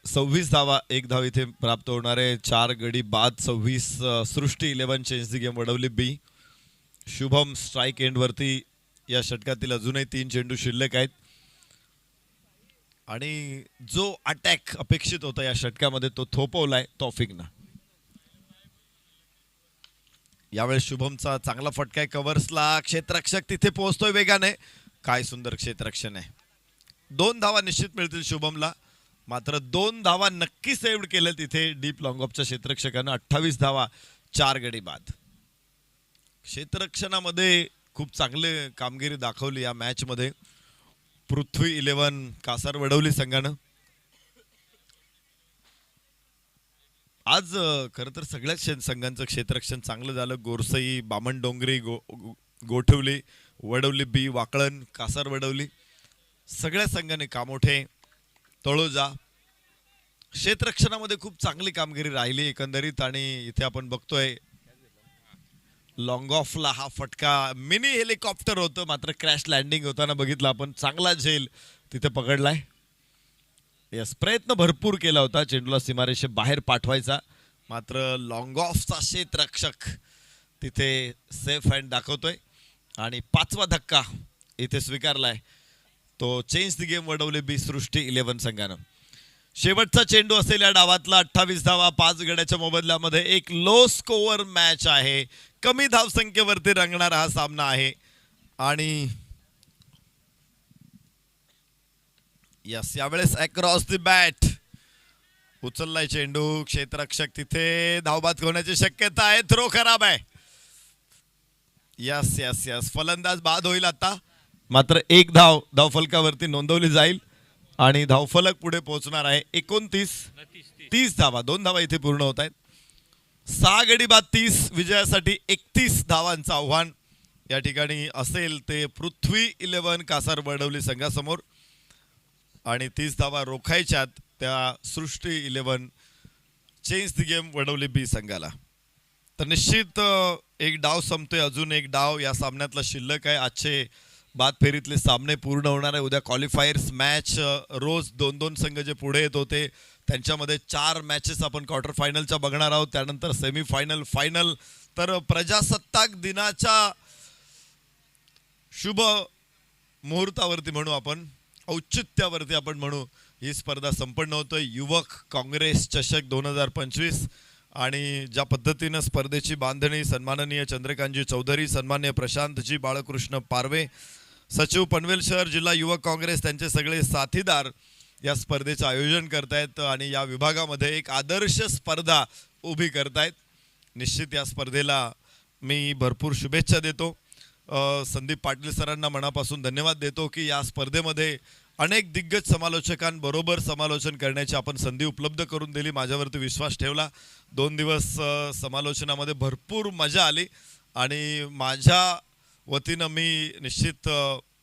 सव्वीस धावा, 1 धाव इथे प्राप्त होणार आहे. 4 गडी बाद, 26. Srishti 11 change the game Vadavali B. Shubham strike end वरती. या षटकातील अजूनही 3 चेंडू शिल्लक आहेत. आणि जो अटॅक अपेक्षित होता या षटकामध्ये तो थोपवलाय तौफिकनं. यावेळेस शुभमचा चांगला फटका आहे कव्हर्सला. क्षेत्ररक्षक तिथे पोहोचतोय वेगाने. काय सुंदर क्षेत्ररक्षण आहे. 2 धावा निश्चित मिळतील शुभमला. मात्र 2 धावा नक्की सेव्ह केल्या तिथे डीप लॉंग ऑफच्या क्षेत्ररक्षकानं. 28 धावा, 4 गडी बाद. क्षेत्ररक्षणामध्ये खूप चांगले कामगिरी दाखवली या मॅच मध्ये पृथ्वी 11 कासार वडवली संघानं. आज खरं तर सगळ्याच संघांचं क्षेत्ररक्षण चांगलं झालं. गोरसई, बामणडोंगरी, गोठवली, वडवली बी, वाकळण, कासार वडवली, सगळ्या संघाने, कामोठे, तळोजा, क्षेत्ररक्षणामध्ये खूप चांगली कामगिरी राहिली एकंदरीत. आणि इथे आपण बघतोय लॉंग ऑफला हा फटका मिनी हेलिकॉप्टर होतं, मात्र क्रॅश लँडिंग होताना बघितलं आपण. चांगला झेल तिथे पकडलाय. यस, प्रयत्न भरपूर केला होता चेंडूला सीमारेषे बाहेर पाठवायचा, मात्र लॉंग ऑफचा क्षेत्ररक्षक तिथे सेफ हँड दाखवतोय. आणि 5वा धक्का इथे स्वीकारलाय तो चेंज द गेम वडवली बी सृष्टी 11 संघानं. शेवटचा चेंडू असेल या डावातला. 28 धावा 5 गड्याच्या मोबदल्यामध्ये. एक लो स्कोअर मॅच आहे. कमी धावसंख्येवरती रंगणारा हा सामना आहे. आणि यस, यावेळेस अक्रॉस द बॅट उचललाय चेंडू. क्षेत्ररक्षक तिथे धावबाद होण्याची शक्यता आहे. थ्रो खराब आहे. यस यस यस, फलंदाज बाद होईल आता. मात्र 1 धाव धावफलकावरती नोंदवली जाईल आणि धावफलक पुढे पोहोचणार आहे. 29-30 धावा, 2 धावा इथे पूर्ण होत आहेत. 6 गडी बाद 30. विजयासाठी 31 धावांचं आव्हान या ठिकाणी असेल ते पृथ्वी 11 कासार वडवली संघासमोर. आणि 30 धावा रोखायच्यात त्या सृष्टी 11 चेंज द गेम वडवली बी संघाला. तर निश्चित एक डाव संपतोय, अजून एक डाव या सामन्यातला शिल्लक आहे. आजचे बाद फेरीतले सामने पूर्ण होणार आहे. उद्या क्वालिफायर्स मॅच. रोज 2-2 संघ जे पुढे येत होते त्यांच्यामध्ये 4 मॅचेस आपण क्वार्टर फायनलच्या बघणार आहोत. त्यानंतर सेमीफायनल, फायनल. तर प्रजासत्ताक दिनाच्या शुभ मुहूर्तावरती म्हणू आपण, औचित्यावरती आपण म्हणू, ही स्पर्धा संपन्न होतोय. युवक काँग्रेस चषक 2025. आणि ज्या पद्धतीनं स्पर्धेची बांधणी सन्माननीय चंद्रकांतजी चौधरी, सन्मान्य प्रशांतजी बाळकृष्ण पारवे, सचिव पनवेल शहर जिल्हा युवक काँग्रेस, त्यांचे सगळे साथीदार या स्पर्धेचं आयोजन करतायत आणि या विभागामध्ये एक आदर्श स्पर्धा उभी करतायत. निश्चित या स्पर्धेला मी भरपूर शुभेच्छा देतो. संदीप पाटील सरांना मनापासून धन्यवाद देतो की या स्पर्धेमध्ये अनेक दिग्गज समालोचकांबरोबर समालोचन करण्याची आपण संधी उपलब्ध करून दिली. माझ्यावरती विश्वास ठेवला. 2 दिवस समालोचनामध्ये भरपूर मजा आली आणि माझ्या वतीनं मी निश्चित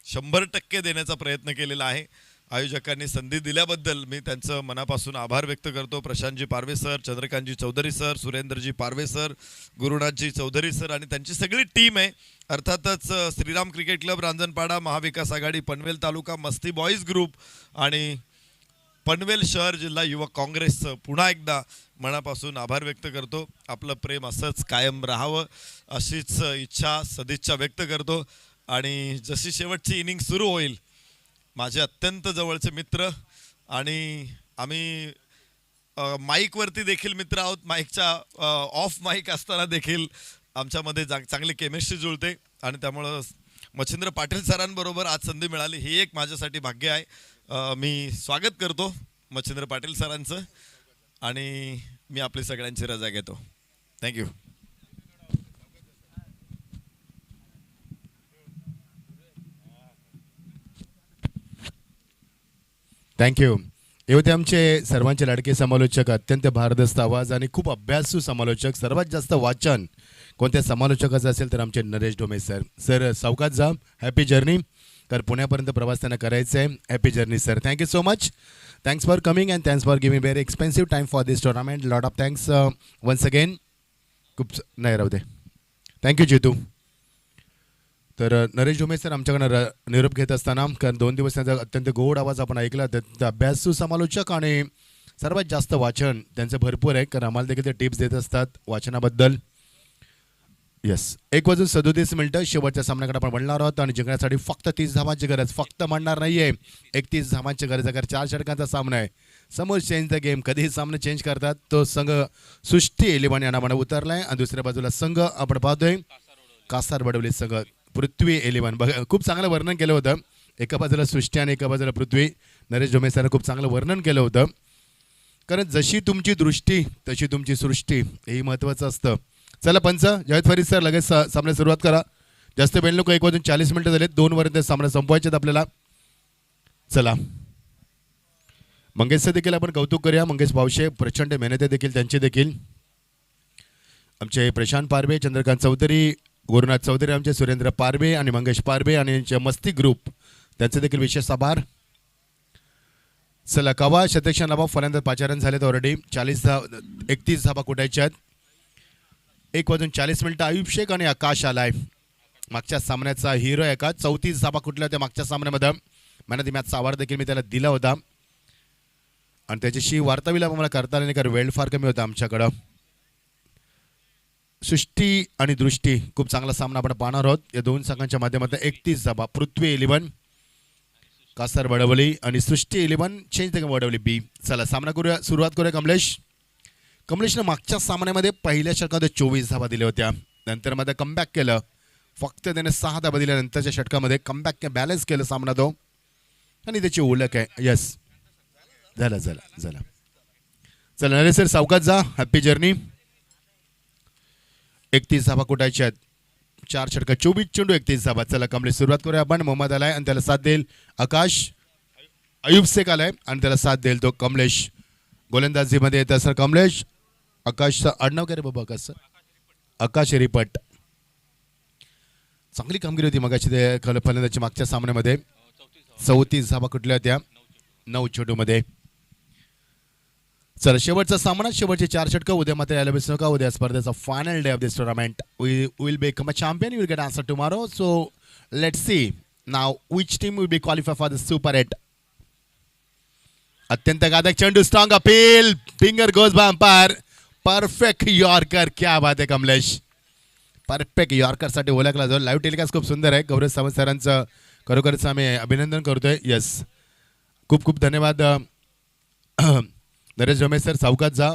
100% देण्याचा प्रयत्न केलेला आहे. आयोजकांनी संधी दिल्याबद्दल मी त्यांचं मनापासून आभार व्यक्त करतो. प्रशांतजी पारवे सर, चंद्रकांतजी चौधरी सर, सुरेंद्रजी पारवे सर, गुरुनाथजी चौधरी सर आणि त्यांची सगळी टीम आहे. अर्थातच श्रीराम क्रिकेट क्लब रांजणपाडा, महाविकास आघाडी पनवेल तालुका, मस्ती बॉईज ग्रुप आणि पनवेल शहर जिल्हा युवक काँग्रेसचं पुन्हा एकदा मनापासून आभार व्यक्त करतो. आपलं प्रेम असंच कायम राहावं अशीच इच्छा सदिच्छा व्यक्त करतो. आणि जशी शेवटची इनिंग सुरू होईल माझे अत्यंत जवळचे मित्र आणि आम्ही माईकवरती देखील मित्र आहोत, माईकच्या ऑफ माईक असताना देखील आमच्यामध्ये चांगली केमिस्ट्री जुळते आणि त्यामुळं मच्छिंद्र पाटील सरांबरोबर आज संधी मिळाली ही एक माझ्यासाठी भाग्य आहे. मी स्वागत करतो मच्छिंद्र पाटील सरांचं आणि मी आपली सगळ्यांची रजा घेतो. थँक्यू. थँक्यू. हे होते आमचे सर्वांचे लाडके समालोचक, अत्यंत भारदस्त आवाज आणि खूप अभ्यासू समालोचक. सर्वात जास्त वाचन कोणत्या समालोचकाचं असेल तर आमचे नरेश डोमे सर. सर सावकाश जा, हॅपी जर्नी. तर पुण्यापर्यंत प्रवास त्यांना करायचा आहे. Happy journey sir. Thank you so much. Thanks for coming and thanks for giving very expensive time for this tournament. Lot of thanks once again. खूप नाही राहू दे. थँक्यू जितू. तर नरेश डोमे सर आमच्याकडनं निरोप घेत असताना, कारण 2 दिवस त्यांचा अत्यंत गोड आवाज आपण ऐकला. त्यांचा अभ्यासू समालोचक आणि सर्वात जास्त वाचन त्यांचं भरपूर आहे, कारण आम्हाला देखील ते टिप्स देत असतात वाचनाबद्दल. येस, 1:37 शेवटच्या सामन्याकडे आपण म्हणणार आहोत आणि जिंकण्यासाठी फक्त 30 धावांची गरज. फक्त म्हणणार नाही आहे, 31 धावांची गरज. अगर 4 षटकांचा सामना आहे, समोर चेंज द गेम. कधीही सामने चेंज करतात. तो संघ सृष्टी एलिव्हन या नावाने उतरला आहे आणि दुसऱ्या बाजूला संघ आपण पाहतोय कासार बडवली संघ पृथ्वी एलिव्हन. बघा, खूप चांगलं वर्णन केलं होतं. एका बाजूला सृष्टी आणि एका बाजूला पृथ्वी. नरेश डोमे सरांनी खूप चांगलं वर्णन केलं होतं, कारण जशी तुमची दृष्टी तशी तुमची सृष्टी, हेही महत्त्वाचं असतं. चला पंच जावेद फरीद सर, लगेच सामन्याला सुरुवात करा. जास्त वेळ नको, 1:40 झालेत. 2 सामना संपवायचे आहेत आपल्याला. चला मंगेशचं देखील आपण कौतुक करूया. मंगेश भावशे प्रचंड मेहनत आहे देखील त्यांची देखील. आमचे प्रशांत पारवे, चंद्रकांत चौधरी, गुरुनाथ चौधरी, आमचे सुरेंद्र पारवे आणि मंगेश पारवे आणि यांचे मस्ती ग्रुप, त्यांचे देखील विशेष आभार. चला कवा शतक्षण लावा. फलंदाज पाचारण झालेत ऑलरेडी. 31 धाबा कुठायच्या आहेत. 1:40 आयुब शेख आणि आकाश आलाय. मागच्या सामन्याचा हिरो आहे का. 34 धाबा कुठल्या होत्या मागच्या सामन्यामध्ये. मॅन ऑफ द मॅचचा अवॉर्ड देखील मी त्याला दिला होता आणि त्याच्याशी वार्ताविला मला करता आले नाही, कारण वेळ फार कमी होता आमच्याकडं. सृष्टी आणि दृष्टी, खूप चांगला सामना आपण पाहणार आहोत या दोन संघांच्या माध्यमातून. 31 धाबा पृथ्वी एलिव्हन कासार बडवली आणि सृष्टी एलिव्हन चेंज द बडवली बी. चला सामना करूया, सुरुवात करूया. कमलेशनं मागच्या सामन्यामध्ये पहिल्या षटकामध्ये 24 धाबा दिल्या होत्या. नंतर मध्ये कमबॅक केलं, फक्त त्याने 6 धाबा दिल्या. नंतरच्या षटकामध्ये कमबॅक बॅलन्स केलं सामना तो आणि त्याची ओळख आहे. येस, झालं. चला नरेश सर सावकाश जा, हॅपी जर्नी. 31 धाबा कुठायच्या आहेत. 4 षटका 24 चेंडू 31 धाबा. चला कमलेश सुरुवात करूया आपण. मोहम्मद आलाय आणि त्याला साथ देईल आकाश. अयुब शेख आलाय आणि त्याला साथ देईल तो कमलेश. गोलंदाजीमध्ये येतं सर कमलेश. आकाशचं आडनाव काय रे बाबा. आकाश सर, आकाश रिपट. चांगली कामगिरी होती मगाशी ते फलंदाजी मागच्या सामन्यामध्ये. 34 धाबा कुठल्या होत्या 9 चेंडूमध्ये. चला शेवटचा सामना, शेवटचे 4 षटकं. उद्या मात्र यायला विसरू नका. उद्या स्पर्धेचा final day of this tournament. We will become a champion. You will get answer tomorrow. So let's see now which team will be qualify for the super 8. अत्यंत गाधक चेंडू, strong appeal, finger goes by umpire. Perfect yorker. क्या बात आहे Kamlesh, perfect यॉर्करसाठी ओळखला जातो. Live telecast खूप सुंदर आहे. गौरव सावंत सरांचं खरोखरच आम्ही अभिनंदन करतोय. येस, खूप धन्यवाद नरेश डोमे सर. सावकाश जा,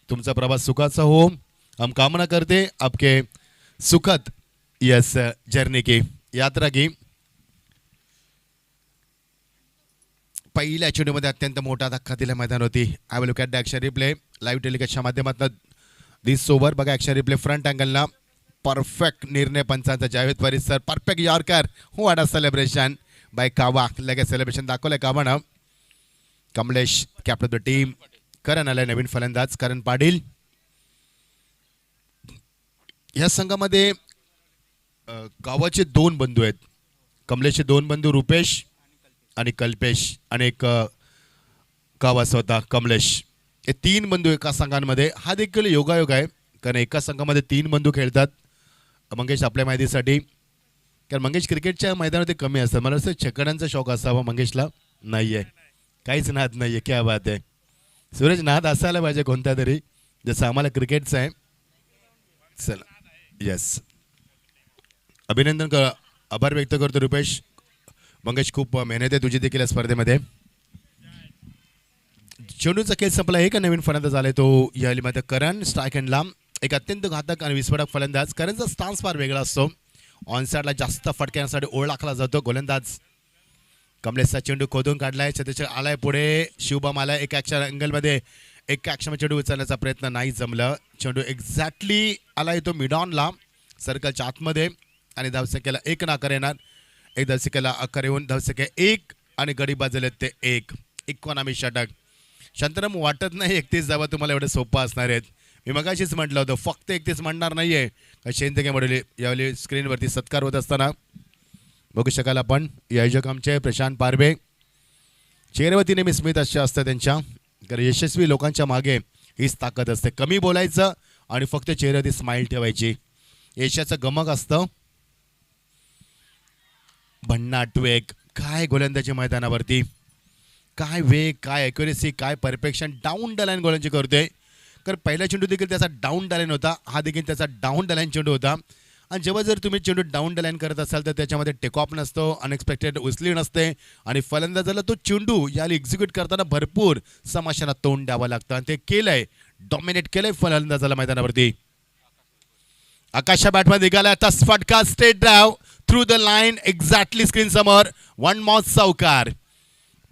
तुमचा प्रवास सुखाचा हो. हम कामना करते आपके सुखद यस जर्नी की, यात्रा की. पहिल्या चेंडूमध्ये अत्यंत मोठा धक्का दिला मैदान होती. I will look at the action replay live टेलिकास्टच्या माध्यमातून. दिस ओव्हर बघा ॲक्शन रिप्ले फ्रंट अँगलला. परफेक्ट निर्णय पंचांचा. Javed Farid sir perfect yorker. What a celebration by Kava. लगेच सेलिब्रेशन दाखवलंय कावानं. Kamlesh captain of the team. Karan आलाय नवीन फलंदाज करण पाटील. या संघामध्ये गावाचे 2 बंधू आहेत. कमलेशचे 2 बंधू रुपेश आणि कल्पेश आणि एक गावा स्वतः कमलेश. हे 3 बंधू एका संघांमध्ये. हा देखील योगायोग आहे, कारण एका संघामध्ये 3 बंधू खेळतात. मंगेश आपल्या माहितीसाठी, कारण मंगेश क्रिकेटच्या मैदानात कमी असतात. मला असं छकड्यांचा शौक असावा, मंगेशला नाही आहे. काहीच नाद नाहीये. क्या बात आहे सूरज, नाद असायला पाहिजे कोणता तरी, जसं आम्हाला क्रिकेटचं आहे. चला येस, अभिनंदन आभार व्यक्त करतो रुपेश मंगेश, खूप मेहनत आहे तुझी देखील या स्पर्धेमध्ये. चेंडूचा खेळ संपला. एक नवीन फलंदाज आलाय तो या मध्ये करण, स्ट्राईक अँड लांब. एक अत्यंत घातक आणि विस्फोटक फलंदाज. करणचा स्टान्स फार वेगळा असतो. ऑन साईडला जास्त फटक्यासाठी ओळखला जातो गोलंदाज. कमलेशचा चेंडू खोदून काढलाय, सध्याच्या आलाय पुढे. शिवबाम आलाय एका ॲक्शन अँगलमध्ये, एका ॲक्शन चेंडू उचलण्याचा प्रयत्न नाही जमलं. चेंडू एक्झॅक्टली आलाय तो मिडॉनला, सर्कलच्या आतमध्ये, आणि धावसंख्येला 1 नाकार येणार. एक धावसंख्येला आकार येऊन धावसंख्या 1 आणि गडी बाजूला ते 1. इकॉनॉमी षटक. शांतराम, वाटत नाही 31 धावा तुम्हाला एवढं सोपं असणार आहेत. मी मगाशीच म्हटलं होतं फक्त 31 म्हणणार नाहीये. शेंदगे मडोली यावेळी स्क्रीनवरती सत्कार होत असताना बघू शकाल आपण. आयोजक आमचे प्रशांत पारबे, चेहऱ्यावरती नेहमी स्मित असे असतं त्यांच्या, कारण यशस्वी लोकांच्या मागे हीच ताकद असते. कमी बोलायचं आणि फक्त चेहऱ्यावरती स्माईल ठेवायची, यशाचं गमक असतं. भन्नाट वेग, काय गोलंदाजी मैदानावरती, काय वेग, काय ॲक्युरेसी, काय परफेक्शन. डाऊन द लाईन गोलंदाजी करतोय. कारण पहिला चेंडू देखील त्याचा डाऊन द लाईन होता, हा देखील त्याचा डाऊन द लाईन चेंडू होता. आणि जेव्हा जर तुम्ही चेंडू डाऊन द लाईन करत असाल तर त्याच्यामध्ये टेकऑफ नसतो, अनएक्सपेक्टेड उचली नसते, आणि फलंदाजाला तो चेंडू याला एक्झिक्यूट करताना भरपूर समाशांना तोंड द्यावं लागतं. आणि ते केलंय, डॉमिनेट केलंय फलंदाजाला मैदानावरती. आकाशच्या बॅटमध्ये निघाला आता फटका, straight drive through the line, exactly screen समोर. वन मॉथ सावकार.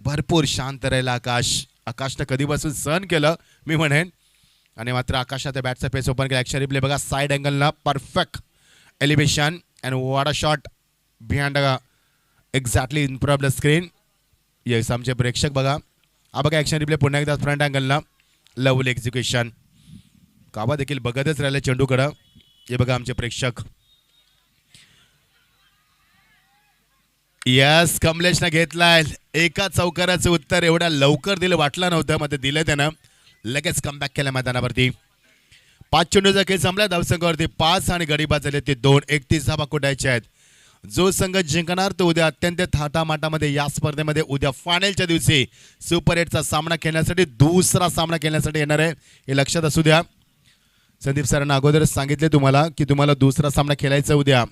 भरपूर शांत राहिला आकाश. आकाशनं कधीपासून सहन केलं मी म्हणेन. आणि मात्र आकाशात बॅटचा पेस ओपन केला. ॲक्शन रिप्ले बघा, साईड अँगलला perfect elevation and what a shot behind exactly in front the screen. Yes, आमचे प्रेक्षक बघा, हा बघा ॲक्शन रिप्ले पुन्हा एकदा फ्रंट अँगलला. Lovely execution. काबा देखील बघतच राहिले चेंडूकडं. हे बघा आमचे प्रेक्षक. यस, कमलेशनं घेतलाय. एका चौकाराचं उत्तर एवढ्या लवकर दिलं वाटलं नव्हतं, मध्ये दिलं त्यानं. लगेच कमबॅक केलं मैदानावरती. 5 चेंडूचा खेळ संपला. धावसंख्यावरती 5 आणि गडी बाद झाले ते 2. 31 धावा कुटायचे आहेत. जो संघ जिंकणार तो उद्या अत्यंत थाटामाटामध्ये या स्पर्धेमध्ये उद्या फायनलच्या दिवशी सुपर 8चा सामना खेळण्यासाठी, दुसरा सामना खेळण्यासाठी येणार आहे. हे लक्षात असू द्या. संदीप सरांना अगोदरच सांगितले तुम्हाला की तुम्हाला दुसरा सामना खेळायचा उद्या.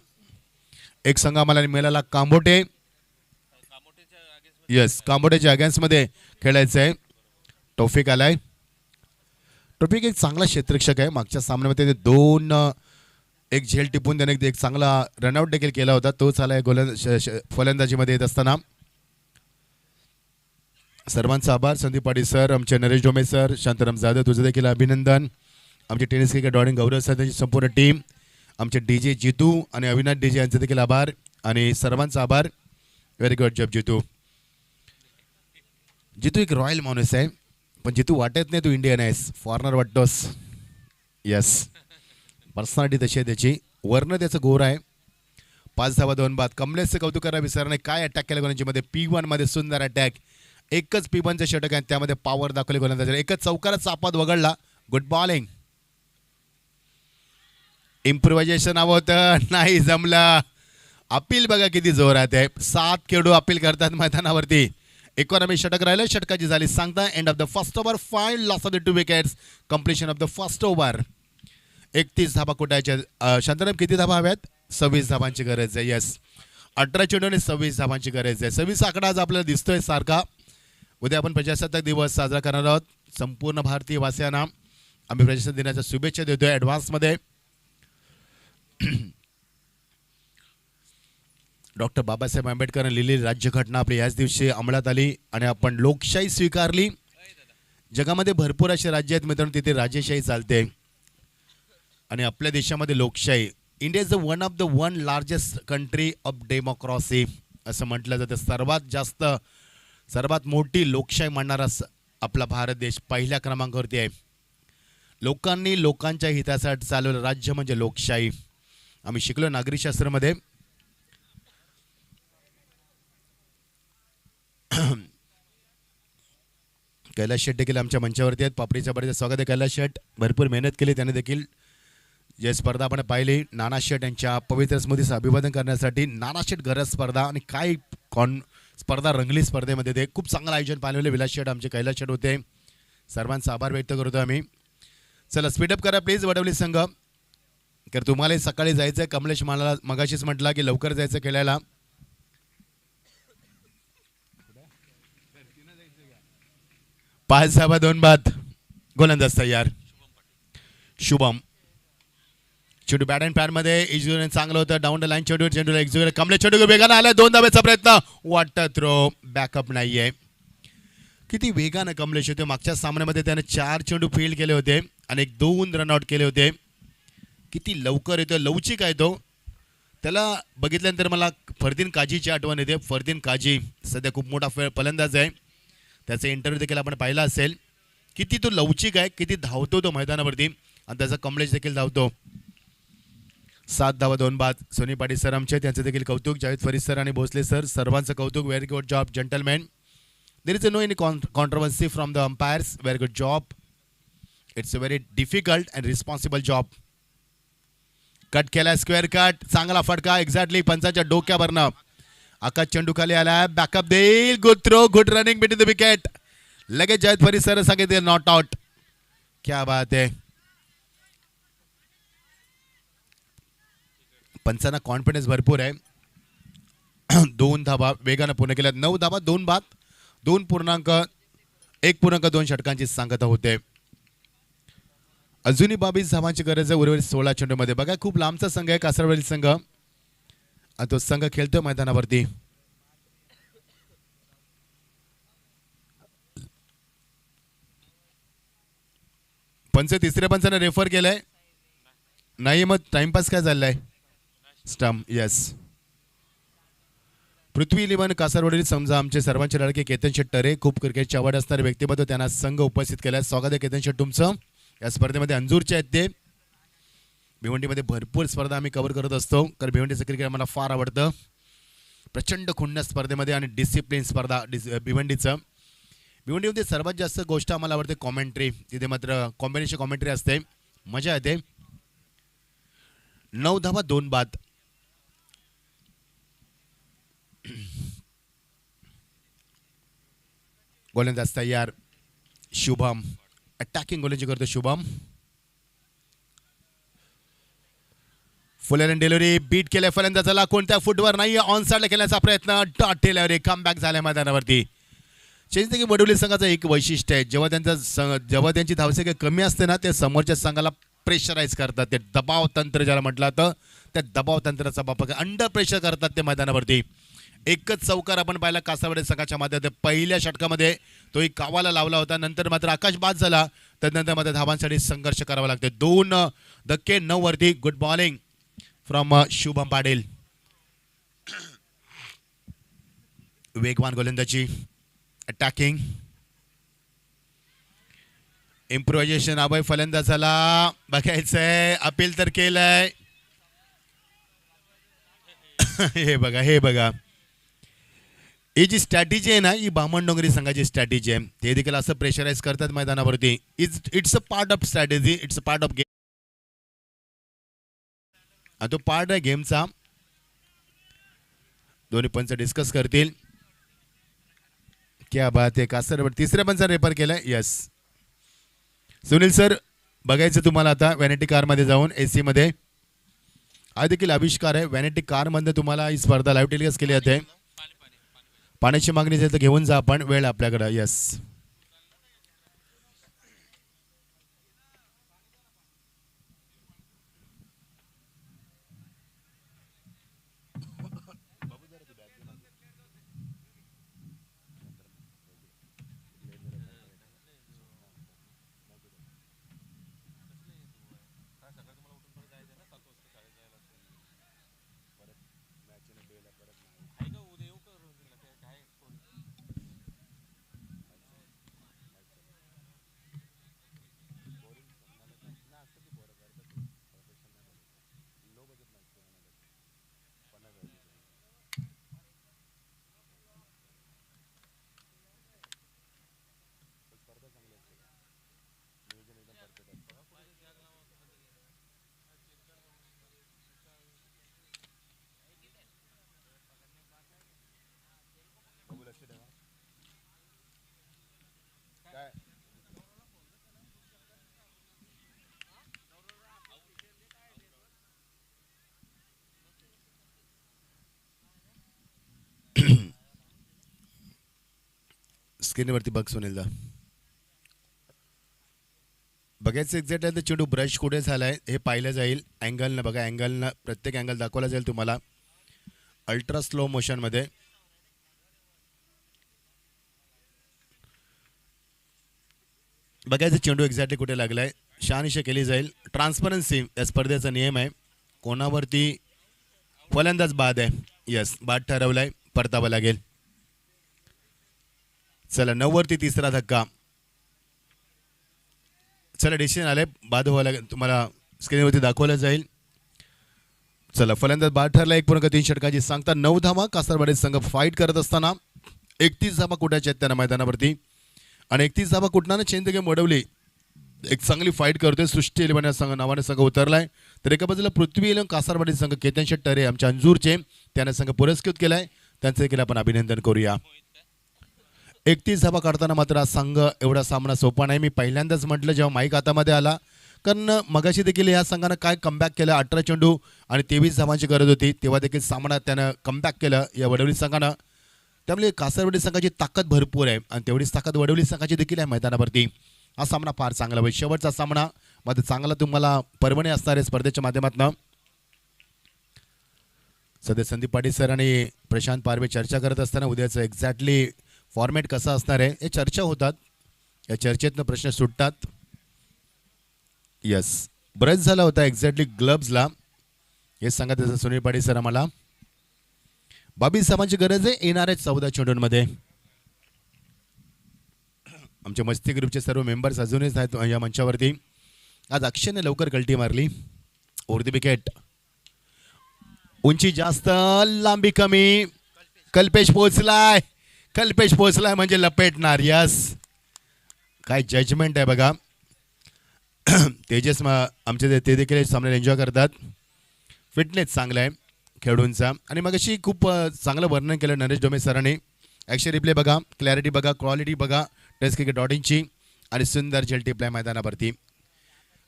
एक संघ आम्हाला मिळाला कांबोटे. येस, कांबोटेच्या अगेन्स्टमध्ये खेळायचं आहे. टॉफिक आलाय. टॉफिक एक चांगला क्षेत्ररक्षक आहे. मागच्या सामन्यामध्ये ते 2 एक झेल टिपून त्याने एक चांगला रनआउट देखील केला होता. तोच आलाय फलंदाजीमध्ये येत असताना. सर्वांचा आभार. संदीप पाटील सर, आमचे नरेश डोमे सर, शांताराम जाधव तुझं देखील अभिनंदन. आमचे टेनिस क्रिकेट डॉटिंग गौरव सर, त्यांची संपूर्ण टीम, आमचे DJ जितू आणि अविनाश DJ यांचे देखील आभार. आणि सर्वांचा आभार. व्हेरी गुड जॉब जितू. जितू एक रॉयल माणूस आहे, पण जितू वाटत नाही तू इंडियन आहेस, फॉरनर वाटतोस. यस, पर्सनॅलिटी तशी आहे त्याची. वर्ण त्याचं गोर आहे. 5 धावा 2 बाद. कमलेशचं कौतुक करा विसरणे. काय अटॅक केलं गोलंदाजीमध्ये. P1 मध्ये सुंदर अटॅक. एकच P1चं षटक आहे, त्यामध्ये पॉवर दाखवली गोलंदाजीला. एकच चौकाराचा आपात वगळला. Good bowling. इम्प्रोव्हायझेशन हवं होतं, नाही जमलं. अपील बघा किती जोरात आहे. 7 खेळाडू अपील करतात मैदानावरती. इकॉनॉमी षटक राहिलं. षटकाची झाली सांगता. End of the first over. 5 loss of the 2 wickets. Completion of the first over. 31 धाबा कुटायच्या. शांताराम, किती धाबा हव्यात? 26 धाबांची गरज आहे. येस, 18 चेंडू आणि 26 धाबांची गरज आहे. 26 आकडा आज आपल्याला दिसतोय सारखा. उद्या आपण प्रजासत्ताक दिवस साजरा करणार आहोत. संपूर्ण भारतीय वासियांना आम्ही प्रजासत्ताक दिनाच्या शुभेच्छा देतोय ॲडव्हान्समध्ये. डॉक्टर बाबासाहेब आंबेडकरांनी लिहिलेली राज्यघटना आपली याच दिवशी अंमलात आली आणि आपण लोकशाही स्वीकारली. जगामध्ये भरपूर असे राज्य आहेत मित्रांनो, तिथे राजेशाही चालते आणि आपल्या देशामध्ये लोकशाही. India is one of the largest country of democracy असं म्हटलं जातं. सर्वात मोठी लोकशाही मानणारा आपला भारत देश पहिल्या क्रमांकावरती आहे. लोकांनी लोकांच्या हितासाठी चालवलं राज्य म्हणजे लोकशाही. आम्ही शिकलो नागरिकशास्त्रामध्ये. कैलास शेट देखील आमच्या मंचावरती आहेत. पापडीच्या बडीचं स्वागत आहे कैलास शेट. भरपूर मेहनत केली त्याने देखील. जे स्पर्धा आपण पाहिली, नाना शेट यांच्या पवित्र स्मृतीचं अभिवादन करण्यासाठी नाना शेट गरज स्पर्धा. आणि काय स्पर्धा रंगली स्पर्धेमध्ये ते खूप चांगलं आयोजन पाहिलेलं विलास शेठ आमचे कैलास शेठ होते. सर्वांचा आभार व्यक्त करतो आम्ही. चला स्पीडअप करा प्लीज वडवली संघ, तर तुम्हाला सकाळी जायचं. कमलेश मला मगाशीच म्हटला की लवकर जायचं खेळायला. 5-2 बाद. गोलंदाज तयार शुभम. चेंडू बॅट अँड पॅड मध्ये इजूने चांगलं होतं. डाऊन द लाईन चेंडूला एक्झिक्यूट कमलेश चेंडू वेगानं आला. 2 धाब्याचा प्रयत्न. वाटतं थ्रो. बॅकअप नाहीये. किती वेगानं कमलेश होते. मागच्या सामन्यामध्ये त्याने 4 चेंडू फील्ड केले होते आणि 2 रनआउट केले होते. किती लवकर येतो, लवचिक आहे तो. त्याला बघितल्यानंतर मला फरदीन काजीची आठवण येते. फरदीन काजी सध्या खूप मोठा फलंदाज आहे. त्याचा इंटरव्ह्यू देखील आपण पाहिला असेल. किती तो लवचिक आहे, किती धावतो तो मैदानावरती, आणि त्याचा कमलेश देखील धावतो. 7-2 बाद. सोनी पाटील सर आमचे, त्यांचं देखील कौतुक. जावेद फरीद सर आणि भोसले सर सर्वांचं कौतुक. Very good job gentleman. There is no any controversy from the umpires. Very good job. It's a very difficult and responsible job. Cut केला स्क्वेअर कट. चांगला फटका एक्झॅक्टली पंचाच्या डोक्यावरनं. आकाश चेंडू खाली आला. बॅकअप देईल. Good throw. Good running between the wicket. लगेच Javed Farid sir सांगितले not out. क्या बात आहे. पंचांना कॉन्फिडन्स भरपूर आहे. 2 धाबा वेगानं पूर्ण केल्या. 9 धाबा 2 बाद. 1.2 षटकांची सांगता होते. अजूनही 22 धावांची गरज आहे उर्वरित 16 चेंडूमध्ये. बघा खूप लांबचा संघ आहे कासरवाडी संघ. तो संघ खेळतोय मैदानावरती. तिसऱ्या पंचाने रेफर केलंय. नाही मग टाइमपास काय झालाय. स्टंप. येस. पृथ्वी 11 कासरवाडी समजा आमचे सर्वांचे लडके केतन शेट टरे. खूप क्रिकेटची आवड असणारे व्यक्तिमत्व त्यांना संघ उपस्थित केलाय. स्वागत आहे केतन शेट तुमचं. या स्पर्धेमध्ये अंजूरचे आहेत ते. भिवंडीमध्ये भरपूर स्पर्धा आम्ही कव्हर करत असतो, कारण भिवंडीचं क्रिकेट मला फार आवडतं. प्रचंड खुन्नस स्पर्धेमध्ये आणि डिसिप्लिन स्पर्धा भिवंडीमध्ये सर्वात जास्त गोष्ट आम्हाला आवडते कॉमेंट्री. तिथे मात्र कॉम्बिनेशन कॉमेंट्री असते, मजा येते. 9 धावा 2 बाद. गोलंदाज तयार शुभम. अटॅकिंग गोलंदाजी करतो Shubham. Full end delivery beat केल्या फलंदाजाला. कोणत्या फुटवर नाही. ऑन साइडला खेळण्याचा प्रयत्न. Dot delivery. कमबॅक झाल्या मैदानावरती. चेंज की वडोली संघाचं एक वैशिष्ट्य आहे, जेव्हा त्यांची धावसंख्या कमी असते ना, ते समोरच्या संघाला प्रेशराईज करतात. ते दबाव तंत्र ज्याला म्हटलं तर त्या दबाव तंत्राचा वापर अंडर प्रेशर करतात ते मैदानावरती. एकच चौकार आपण पाहिला कासावडे संघाच्या माध्यमातून. पहिल्या षटकामध्ये तोही कावाला लावला होता. नंतर मात्र आकाश बाद झाला. त्यानंतर मात्र धावांसाठी संघर्ष करावा लागतो. 2 धक्के 9 वरती. Good bowling from Shubham Patil. वेगवान गोलंदाजी. Attacking improvisation. अभय फलंदाजाला बघायचंय. अपील तर केलंय. हे बघा ही जी स्ट्रॅटेजी आहे ना, ही बामणडोंगरी संघाची स्ट्रॅटेजी आहे. ते देखील असं प्रेशराईज करतात मैदानावरती. It's a part of strategy. It's a part of game. तो पार्ट आहे गेमचा. दोन्ही पंच डिस्कस करतील. क्या बात आहे. कासरवाडी तिसऱ्या पंचा रेफर केलाय. यस सुनील सर, बघायचं तुम्हाला आता व्हॅनिटी कार मध्ये जाऊन एसी मध्ये. हा देखील आविष्कार आहे. व्हॅनिटी कार मध्ये तुम्हाला ही स्पर्धा लाईव्ह टेलिकास्ट केली जाते. पाण्याची मागणी असेल तर घेऊन जा आपण, वेळ आपल्याकडे. यस स्क्रीनवरती बघ सुनीलदा. बघायचं एक्झॅक्ट आहे तर चेंडू ब्रश कुठे झालाय हे पाहिलं जाईल. अँगलनं बघा, अँगलनं प्रत्येक अँगल दाखवला जाईल तुम्हाला अल्ट्रा स्लो मोशनमध्ये. बघायचं चेंडू एक्झॅक्टली कुठे लागलाय, शहानिशा केली जाईल. ट्रान्सपरन्सी या स्पर्धेचा नियम आहे. कोणावरती फलंदाज बाद आहे, यस बाद ठरवलाय, परतावं लागेल. चला 9 वरती तिसरा धक्का. चला डिसिजन आलंय, बाद व्हावं लागेल, तुम्हाला स्क्रीनवरती दाखवलं जाईल. चला फलंदाज बाद ठरला. 1.3 षटकाची सांगता. 9 धावा कासारवाडी संघ फाईट करत असताना 31 धावा कुठाच्या आहेत त्यांना मैदानावरती. आणि 31 धावा कुठनानं चेंज गेम वडवली. एक चांगली फाईट करतोय. सृष्टी इलेव्हन संघ नावाने संघ उतरलाय. तर एका बाजूला पृथ्वी इलेव्हन कासारवाडी संघ केतन शेट्टर आमच्या अंजूरचे त्याने संघ पुरस्कृत केलाय. त्यांचं देखील आपण अभिनंदन करूया. 31 धावा काढताना मात्र हा संघ एवढा सामना सोपा नाही. मी पहिल्यांदाच म्हटलं जेव्हा माईक हातामध्ये आला, कारण मगाशी देखील या संघानं काय कमबॅक केलं. 18 चेंडू आणि 23 धावांची गरज होती, तेव्हा देखील सामना त्यानं कमबॅक केलं या वडवली संघानं. त्यामुळे कासारवाडी संघाची ताकद भरपूर आहे आणि तेवढीच ताकद वडवली संघाची देखील आहे मैदानावरती. हा सामना फार चांगला होईल. शेवटचा सामना मध्ये चांगला तुम्हाला पर्वणी असणार आहे स्पर्धेच्या माध्यमातून. सध्या संदीप पाटील सर आणि प्रशांत पारवे चर्चा करत असताना उद्याचं एक्झॅक्टली फॉर्मॅट कसा असणार आहे हे चर्चा होतात. या चर्चेतनं प्रश्न सुटतात. यस ब्रश झाला होता एक्झॅक्टली ग्लव्सला, हे सांगत असं सुनील पाटील सर आम्हाला. 22 धावांची गरज आहे येणाऱ्या 14 चेंडूंमध्ये. आमच्या मस्ती ग्रुपचे सर्व मेंबर्स अजूनच आहेत या मंचावरती. आज अक्षयने लवकर गलटी मारली. उर्दी विकेट. उंची जास्त, लांबी कमी. कल्पेश पोहोचलाय, कल्पेश पोहोचलाय म्हणजे लपेटणार. यस काय जजमेंट आहे बघा. तेजस आमचे ते देखील सामने एन्जॉय करतात. फिटनेस चांगला आहे खेळूंचा. आणि मग अशी खूप चांगलं वर्णन केलं नरेश डोमे सरांनी. ॲक्शन रिप्ले बघा, क्लॅरिटी बघा, क्वालिटी बघा टेस्ट क्रिकेट डॉटिंगची. आणि सुंदर झेल टिपलाय मैदानावरती.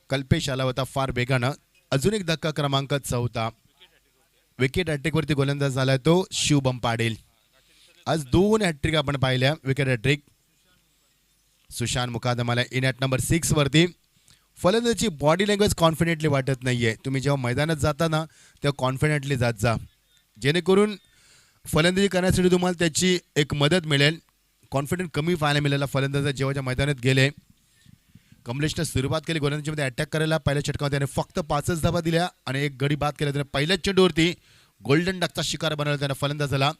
कल्पेश आला होता फार वेगानं. अजून एक धक्का क्रमांक 4. विकेट हॅट्रिकवरती गोलंदाज झालाय तो शुभम पाटील. आज 2 हॅट्रिक आपण पाहिल्या. विकेट हॅट्रिक सुशांत मुकादमाला इन ॲट नंबर 6 वरती. फलंदाजी बॉडी लँग्वेज कॉन्फिडेंटली वाटत नाहीये. तुम्ही जेव्हा मैदानात जाता ना तेव्हा कॉन्फिडेंटली जात जा, जेणेकरून फलंदाजी करण्यासाठी तुम्हाला त्याची एक मदत मिळेल. कॉन्फिडन्स कमी पाहायला मिळाला फलंदाज जेव्हा मैदानात गेले. कमलेशनं सुरुवात केली गोलंदाजीमध्ये अटॅक करायला. पहिल्या षटकामध्ये त्याने फक्त 5 धावा दिल्या आणि एक गडी बाद केला. त्याने पहिल्याच चेंडूवरती गोल्डन डकचा शिकार बनवला त्याने फलंदाजाला.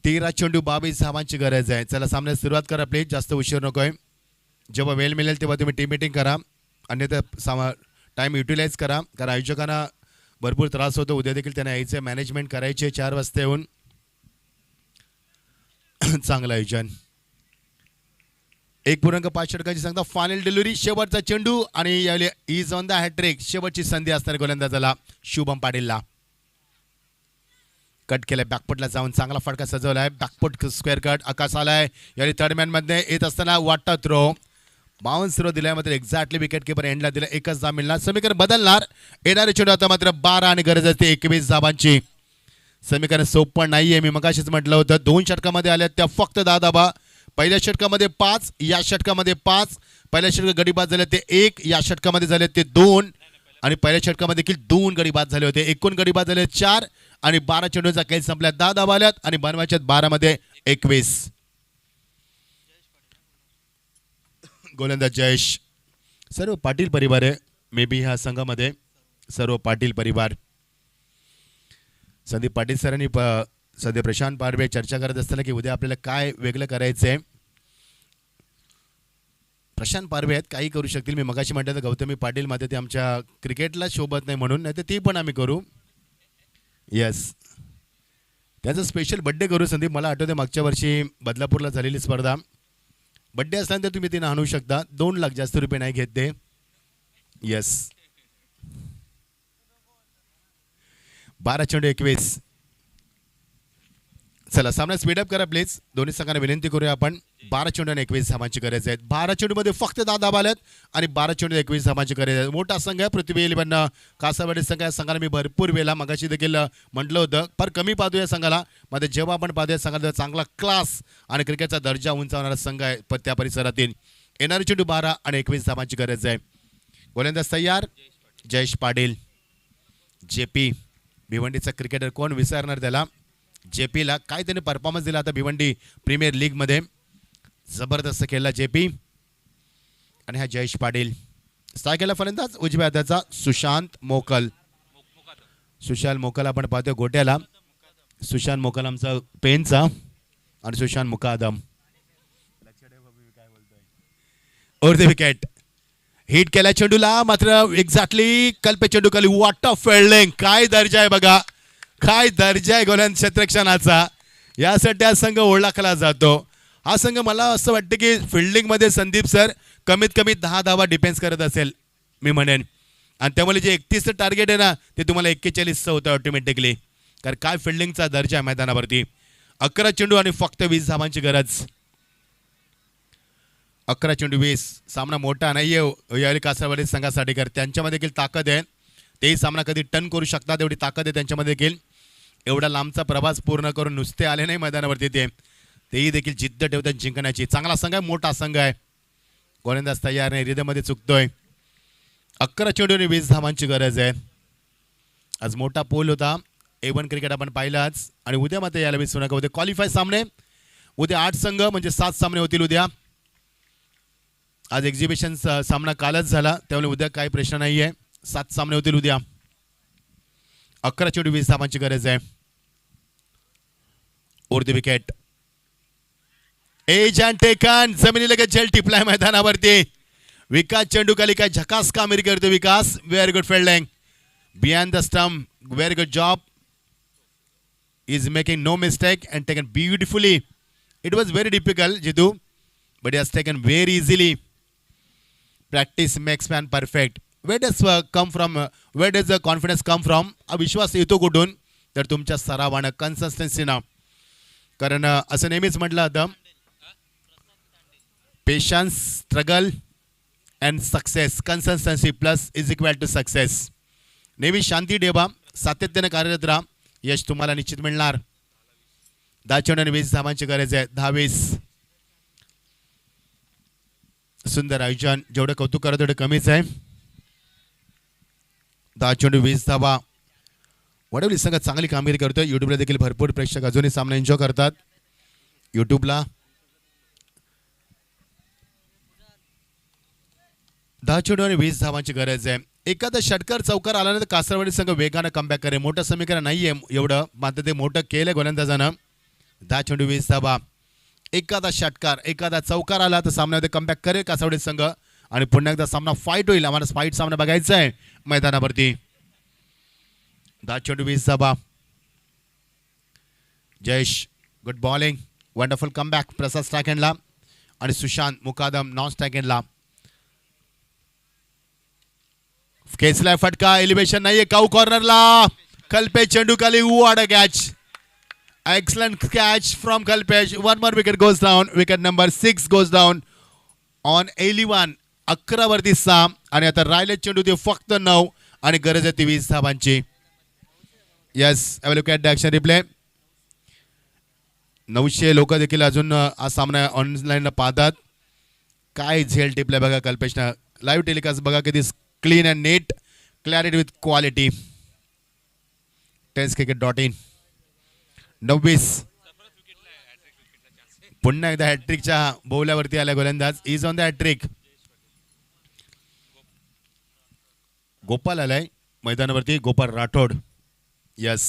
13 चेंडू 22 धावांची गरज आहे. चला सामन्यात सुरुवात करा प्लीज, जास्त उशीर नकोय. जेव्हा वेळ मिळेल तेव्हा तुम्ही टीम मीटिंग करा, अन्यथा टाईम युटिलाइज करा. कारण आयोजकांना भरपूर त्रास होतो. उद्या देखील त्यांना यायचं मॅनेजमेंट करायचे 4 वाजता येऊन. चांगलं आयोजन. 1.5 षटकाची सांगता. फायनल डिलिव्हरी, शेवटचा चेंडू आणि यावेळी इज ऑन द हॅट्रिक. शेवटची संधी असणार गोलंदाजाला शुभम पाटीलला. कट केलाय बॅकफुटला जाऊन, चांगला फटका सजवलाय. बॅकफुट स्क्वेअर कट आकाश आलाय. यावेळी थर्ड मॅन मध्ये येत असताना वाटता थ्रो. बाउन्स थ्रो दिलाय मात्र एक्झॅक्टली विकेट किपर एंडला दिला. 1च धाव मिळणार. समीकरण बदलणार. येणारे चेंडू आता मात्र 12 आणि गरज असते 21 धावांची. समीकरण सोपं नाहीये. मी मगाशीच म्हटलं होतं 2 षटकामध्ये आल्या त्या फक्त 10 धावा. पहिल्या षटकामध्ये 5, या षटकामध्ये 5. पहिल्या षटकात गडी बाद झाले ते 1, या षटकामध्ये झाले ते 2 आणि पहिल्या षटकामध्ये देखील 2 गडी बाद झाले होते. एकूण गडी बाद झाले 4 आणि 12 चेंडूचा खेळ संपल्या. 10 धावा आल्यात आणि बनवायच्यात 12 मध्ये 21. गोलंदाज जयेश. सर्व पाटील परिवार आहे मे बी ह्या संघामध्ये, सर्व पाटील परिवार. संदीप पाटील सरांनी सध्या प्रशांत पारवे चर्चा करत असताना की उद्या आपल्याला काय वेगळं करायचंय. प्रशांत पारवे आहेत, काही करू शकतील. मी मगाशी म्हटलं तर गौतमी पाटील मध्ये ते आमच्या क्रिकेटला शोभत नाही म्हणून, नाही तर ती पण आम्ही करू. येस, त्याचा स्पेशल बड्डे करू संदीप. मला आठवते मागच्या वर्षी बदलापूरला झालेली स्पर्धा. बड्डे असल्यानंतर तुम्ही तिने आणू शकता. 2 लाख जास्त रुपये नाही घेत ते. येस, 12 चेंडू 21. चला सामना स्पीडअप करा प्लीज. दोन्ही संघांना विनंती करूया आपण. 12 चेंडू आणि 21 धावांची गरज आहे. 12 चेंडूमध्ये फक्त 10 धावा आल्यात आणि 12 चेंडू 21 धावांची गरज आहे. मोठा संघ आहे पृथ्वी इलेव्हन कासावाडी संघ या संघाला मी भरपूर वेळा मगाशी देखील म्हटलं होतं, फार कमी पाहतो या संघाला. मध्ये जेव्हा आपण पाहतो या संघाला चांगला क्लास आणि क्रिकेटचा दर्जा उंचावणारा संघ आहे पण त्या परिसरातील. येणारे चेंडू 12 आणि 21 धावांची गरज आहे. गोलंदाज तयार जयेश पाटील. जेपी भिवंडीचा क्रिकेटर, कोण विसरणार त्याला. जेपीला काय त्याने परफॉर्मन्स दिला आता भिवंडी प्रीमियर लीगमध्ये. जबरदस्त खेळला जेपी. आणि हा जयेश पाटील. केला फलंदाज उजव्या हाताचा सुशांत मोकल. सुशांत मोकल आपण पाहतोय गोट्याला. सुशांत मोकल आमचा पेनचा आणि Sushant Mukadam. Over the wicket. Hit केला चेंडूला मात्र एक्झॅक्टली कल्पे चेंडू खाली. What of fielding. काय दर्जा आहे बघा, काय दर्जा आहे गोलंदाज क्षेत्ररक्षणाचा. यासाठी हा संघ ओळखला जातो. हा संघ मला असं वाटतं की फिल्डिंगमध्ये संदीप सर कमीत कमी 10 धावा डिफेन्स करत असेल मी म्हणेन. आणि त्यामुळे जे 31चं टार्गेट आहे ना ते तुम्हाला 41चं होतं ऑटोमॅटिकली. कारण काय फिल्डिंगचा दर्जा आहे मैदानावरती. 11 चेंडू आणि फक्त 20 धावांची गरज. 11 चेंडू 20. सामना मोठा नाही आहे यावेळी कासारवाडी संघासाठी, कारण त्यांच्यामध्ये देखील ताकद आहे. तेही सामना कधी टर्न करू शकतात एवढी ताकद आहे त्यांच्यामध्ये देखील. एवढा लांबचा प्रवास पूर्ण करून नुसते आले नाही मैदानावरती तेही देखील जिद्द ठेवतात जिंकण्याची. चांगला संघ आहे, मोठा संघ आहे. गोलंदाज तयार नाही, रिदममध्ये चुकतोय. 11 चेंडू आणि 20 धावांची गरज आहे. आज मोठा पोल होता. A1 क्रिकेट आपण पाहिलाच. आणि उद्या मात्र यायला विसरू नका, उद्या क्वालिफाय सामने. उद्या 8 संघ म्हणजे 7 सामने होतील उद्या. आज एक्झिबिशन सामना कालच झाला त्यामुळे उद्या काही प्रश्न नाही आहे. 7 सामने होतील उद्या. 11 चेंडू 20 धावांची गरज आहे. Over the wicket. Edge and taken. जमिनीलगत झेल टिपलाय मैदानावरती. विकास चेंडू खाली काय झकास कामगिरी करतो Vikas. Very good fielding behind the stump. Very good job. Is making no mistake and taken beautifully. It was very difficult Jitu but he has taken very easily. Practice makes man perfect. Where does come from? Where does the confidence come from? हा विश्वास येतो कुठून? तर तुमच्या सरावानं, कन्सिस्टन्सीनं. कारण असं नेहमीच म्हटलं होतं, patience, struggle and success, consistency plus is equal to success. नेहमी शांती ठेवा, सातत्याने कार्यरत राहा, यश तुम्हाला निश्चित मिळणार. 10 चेंडू आणि 20 धावांची गरज आहे. 10-20. सुंदर आयोजन. जेवढं कौतुक करा तेवढं कमीच आहे. 10 चेंडू 20 धावा. वडवली संघ चांगली कामगिरी करतोय. युट्यूबला देखील भरपूर प्रेक्षक अजूनही सामना एन्जॉय करतात युट्यूबला. 10 चेंडू आणि 20 धावांची गरज आहे. एखादा षटकार चौकार आला ना तर कासारवाडी संघ वेगानं कमबॅक करेल. मोठं समीकरण नाहीये एवढं, मात्र ते मोठं केलंय गोलंदाजानं. 10 चेंडू 20 धावा. एखादा षटकार, एखादा चौकार आला तर सामन्यामध्ये कमबॅक करेल कासावडे संघ आणि पुन्हा एकदा सामना फाईट होईल. आम्हाला फाईट सामना बघायचा आहे मैदानावरती. 10 चेंडू 20 धावा. Jayesh good bowling. Wonderful comeback. Prasad strike आणि सुशांत मुकादम नॉन स्ट्रायक. खेचलाय फटका. एलिव्हेशन नाहीये. काऊ कॉर्नरला. कल्पे चेंडू खाली. What a catch. Excellent catch from Kalpesh. One more wicket goes down. Wicket number 6 goes down on 11. 11 वरती 6 आणि आता राहिले चेंडू ते फक्त 9 आणि गरज आहे 23 धावांची. Yes, I will look at the action replay. 900 लोक देखील अजून हा सामना ऑनलाईन पाहतात. काय झेल टिपलाय बघा कल्पेशनं. लाईव्ह टेलिकास्ट बघा किती clean and neat. Clarity with quality. testcricket.in. 29. पुन्हा एकदा हॅट्रिकच्या बोवल्यावरती आला गोलंदाज. Is on the hat trick. Gopal आलाय मैदानावरती. गोपाल राठोड. यस,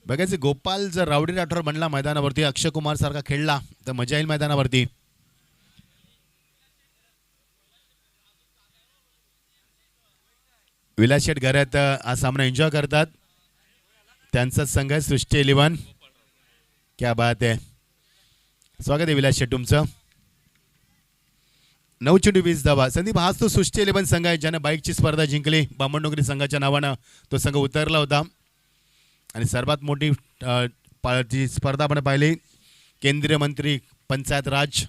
बघायचं गोपाल जर रावडी राठोड बनला मैदानावरती, अक्षय कुमार सारखा खेळला तर मजा येईल मैदानावरती. विलास शेठ घरात हा सामना एन्जॉय करतात. त्यांचाच संघ आहे सृष्टी 11. क्या बात आहे. स्वागत आहे विलास शेठ तुमचं. 9 चेंडू 20 धावा. संदीप, हाच तो सृष्टी 11 संघ आहे ज्याने बाईकची स्पर्धा जिंकली. बामणडोंगरी संघाच्या नावानं तो संघ उतरला होता आणि सर्वात मोठी जी स्पर्धा आपण पाहिली केंद्रीय मंत्री पंचायत राज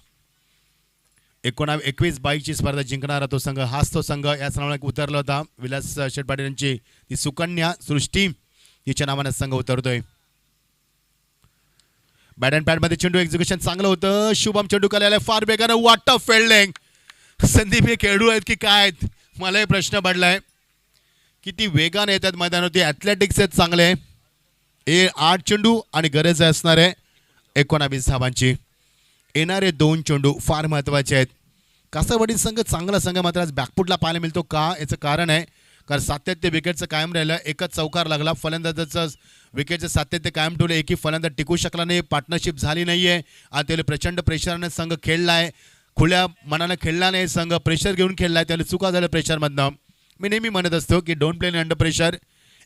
21-22ची स्पर्धा जिंकणारा तो संघ हाच तो संघ या नावाने उतरला होता. विलास शेठ पाटील यांची ती सुकन्या सृष्टी हिच्या नावाने संघ उतरतोय. बॅट अँड पॅड मध्ये चेंडू एक्झिक्युशन चांगलं होतं. शुभम चेंडू आलेला फार बेगानं वाट फिल्डिंग. संदीप हे खेळू आहेत की काय आहेत मला प्रश्न पडलाय. किती वेगाने येतात मैदानावरती ॲथलेटिक्स आहेत चांगले. 8 चेंडू आणि गरज असणार आहे 19 धावांची. येणारे 2 चेंडू फार महत्त्वाचे आहेत. कासावडी संघ चांगला संघ मात्र आज बॅकफुटला पाहायला मिळतो का याचं कारण आहे कारण सातत्य विकेटचं कायम राहिलं. एकच चौकार लागला. फलंदाजाचं विकेटचं सातत्य कायम ठेवलं. एकही फलंदाज टिकू शकला नाही. पार्टनरशिप झाली नाही आहे आणि त्याला प्रचंड प्रेशरने संघ खेळला आहे. खुल्या मनानं खेळला नाही संघ. प्रेशर घेऊन खेळला आहे. त्याला चुका झाल्या प्रेशरमधनं. मी नेहमी म्हणत असतो की don't play in under pressure.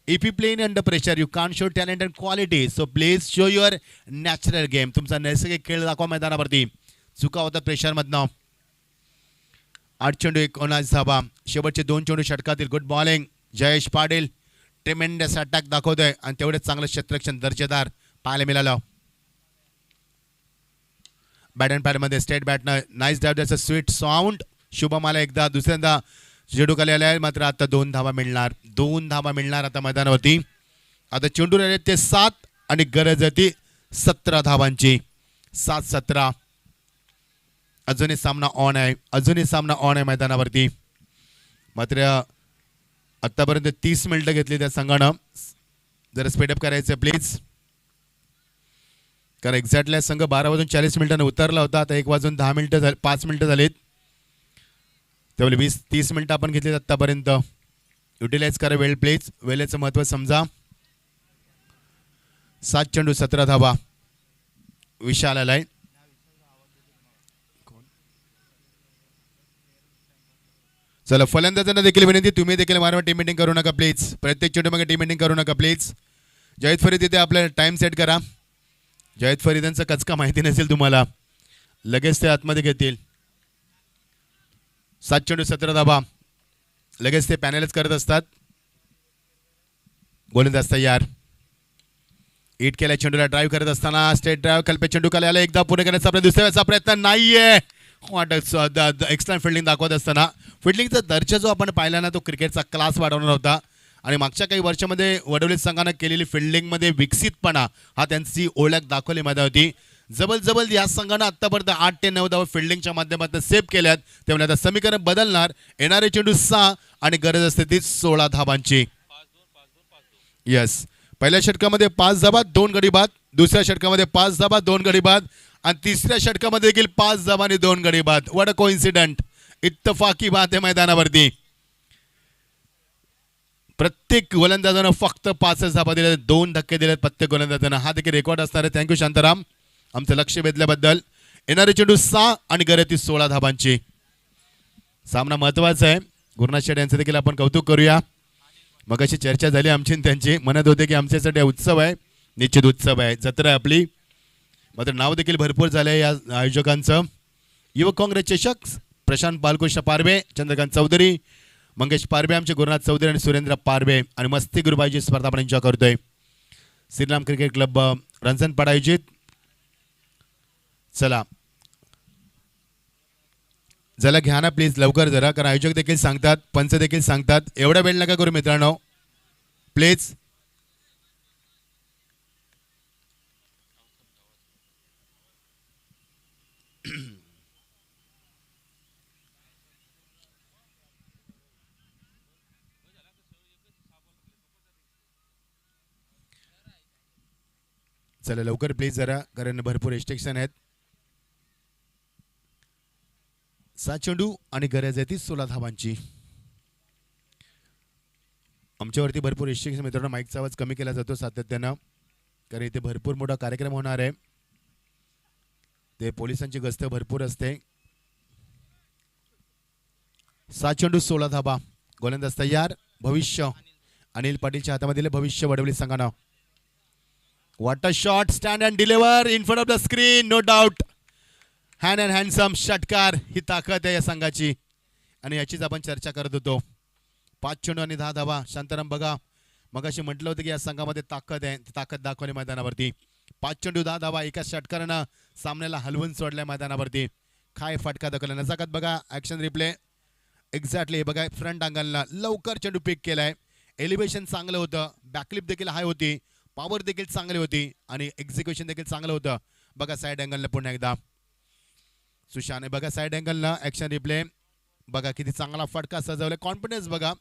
If you play in under pressure you can't show talent and quality. So please show your natural game. तुमचा नैसर्गिक खेळ दाखवा मैदानावरती. चुका होतात प्रेशरमधनं. 8 चेंडू 19 धावा. शेवटचे 2 चेंडू षटकातील. Good bowling Jayesh Patil. Tremendous attack दाखवतोय आणि तेवढेच चांगलं क्षेत्ररक्षण दर्जेदार पाहायला मिळालं. बॅट अँड पॅडमध्ये स्टेट बॅटनं नाईस ड्राईव्ह द्यायचं स्वीट साऊंड. शुभमाला एकदा दुसऱ्यांदा चेंडू खाली आले आहे मात्र आता 2 धावा मिळणार. 2 धावा मिळणार आता मैदानावरती. आता चेंडू राहिले ते 7 आणि गरज आहे ती 17 धावांची. 7-17. अजूनही सामना ऑन आहे. अजूनही सामना ऑन आहे मैदानावरती. मात्र आत्तापर्यंत 30 मिनिटं घेतली त्या संघानं. जरा स्पीडअप करायचं प्लीज कारण एक्झॅक्टली संघ 12:40 मिनिटांनी उतरला होता. आता 1:10 मिनिटं 5 मिनिटं झालीत. त्यामुळे 20-30 मिनिटं आपण घेतलीत आत्तापर्यंत. युटिलाइज करा वेळ प्लीज. वेळेचं महत्त्व समजा. 7 चेंडू 17 धावा. विशाल आलाय. चला फलंदाजांना देखील विनंती तुम्ही देखील वारंवार टीम मीटिंग करू नका प्लीज. प्रत्येक चेंडू मागे टीम मीटिंग करू नका प्लीज. जयद फरीद इथे आपल्याला टाइम सेट करा. जयद फरीदांचं कचका माहिती नसेल तुम्हाला लगेच ते आतमध्ये घेतील. 7 चेंडू 17 धावा. लगेच ते पॅनलच करत असतात. गोलंदाज तयार. हिट केल्या चेंडूला ड्राईव्ह करत असताना स्टेट ड्राईव्ह कल्पे चेंडू आला. एकदा पुढे करण्याचा आपल्या दुसऱ्याचा प्रयत्न नाहीये. एक्स्ट्रा फिल्डिंग दाखवत असताना फिल्डिंगचा दर्जा जो आपण पाहिला ना तो क्रिकेटचा क्लास वाढवणार होता. आणि मागच्या काही वर्षामध्ये वडवलीत संघानं केलेली फिल्डिंगमध्ये विकसितपणा हा त्यांची ओळख दाखवली मध्ये होती. जबल या संघानं आतापर्यंत 8 ते 9 धावा फिल्डिंगच्या माध्यमातून सेव्ह केल्यात. त्यामुळे आता समीकरण बदलणार. येणारे चेंडू 6 आणि गरज असते ती 16 धावांची. यस पहिल्या षटकामध्ये 5 धावा 2 गडी बाद. दुसऱ्या षटकामध्ये 5 धावा 2 गडी बाद आणि तिसऱ्या षटकामध्ये देखील 5 धावा आणि 2 गडी बाद. What a coincident. इत्तफाकी बात आहे मैदानावरती. प्रत्येक गोलंदाजानं फक्त 5 धावा दिल्या. 2 धक्के दिलेत प्रत्येक गोलंदाजानं. हा देखील रेकॉर्ड असणार आहे. थँक्यू शांताराम आमचं लक्ष वेधल्याबद्दल. येणारे चेंडू 6 आणि गरज 16 धावांची. सामना महत्वाचा आहे. गुरुनाथ शेठ यांचं देखील आपण कौतुक करूया. मग अशी चर्चा झाली आमची त्यांची. म्हणत होते की आमच्यासाठी उत्सव आहे. निश्चित उत्सव आहे. जत्रा आहे आपली. मात्र नाव देखील भरपूर झालं आहे या आयोजकांचं. युवक काँग्रेस चषक प्रशांत बालकृष्ण पारवे, चंद्रकांत चौधरी, मंगेश पारवे, आमचे गुरुनाथ चौधरी आणि सुरेंद्र पारवे आणि मस्ती गुरुबाईची स्पर्धा आपण एन्जॉय करतोय. श्रीराम क्रिकेट क्लब रंजनपाडा आयोजित. चला जरा घ्या ना प्लीज लवकर जरा कारण आयोजक देखील सांगतात पंच देखील सांगतात. एवढा वेळ नका करू मित्रांनो प्लीज. चला लवकर प्लीज जरा कारण भरपूर रिस्ट्रिक्शन आहेत. 7 चेंडू आणि गरज आहे ती 16 धावांची. आमच्यावरती भरपूर रिस्ट्रिक्शन मित्रांनो. माईकचा आवाज कमी केला जातो सातत्यानं कारण इथे भरपूर मोठा कार्यक्रम होणार आहे. ते पोलिसांची गस्त भरपूर असते. 7 चेंडू 16 धावा. गोलंदाज तयार. भविष्य अनिल पाटीलच्या हातामध्ये भविष्य वडवली संघानं. What a shot, stand and deliver in front of the screen, no doubt. Hand and handsome षटकार. ही ताकद आहे या संघाची आणि याचीच आपण चर्चा करत होतो. 5 चेंडू आणि 10 धावा. शांताराम बघा मगाशी म्हटलं होतं की या संघामध्ये ताकद आहे. ती ताकद दाखवली मैदानावरती. 5 चेंडू 10 धावा एका षटकारानं सामन्याला हलवून सोडल्या मैदानावरती. काय फटका दाखवला नजाकत बघा ऍक्शन रिप्ले एक्झॅक्टली बघा फ्रंट अँगलला लवकर चेंडू पिक केलाय. एलिव्हेशन चांगलं होतं, बॅकलिप देखील हाय होती, पॉवर देखील चांगली होती आणि एक्झिक्युशन देखील चांगलं होतं. बघा साईड अँगलला पुन्हा एकदा सुशाने बघा साईड अँगलला ऍक्शन रिप्ले बघा किती चांगला फटका सजवलाय. कॉन्फिडन्स बघा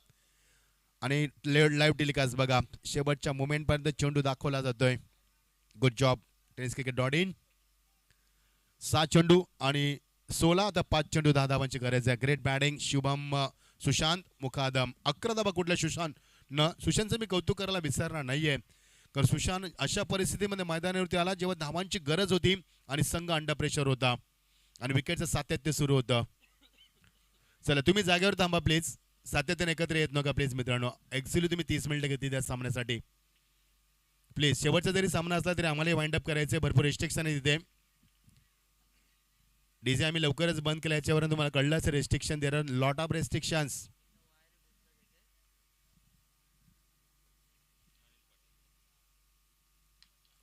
आणि लाईव्ह टेलिकास्ट बघा शेवटच्या मोमेंटपर्यंत चेंडू दाखवला जातोय. Good job tennis cricket dot in. 7 चेंडू आणि 16 आता 5 चेंडू 10 धावांची गरज आहे. ग्रेट बॅटिंग शुभम सुशांत मुकादम 11 धावा कुठल्या सुशांतचं मी कौतुक करायला विसरणार नाहीये कारण सुशांत अशा परिस्थितीमध्ये मैदानावरती आला जेव्हा धावांची गरज होती आणि संघ अंडर प्रेशर होता आणि विकेटचं सातत्य सुरू होतं. चला तुम्ही जागेवर थांबा प्लीज, सातत्याने एकत्र येत नका प्लीज मित्रांनो. ऍक्च्युली तुम्ही 30 मिनिटं घेतली त्या सामन्यासाठी प्लीज. शेवटचा जरी सामना असला तरी आम्हाला वाइंड अप करायचे, भरपूर रिस्ट्रिक्शन आहे तिथे. डीजे आम्ही लवकरच बंद केला याच्यावरून तुम्हाला कळलंच restriction there are lot of restrictions.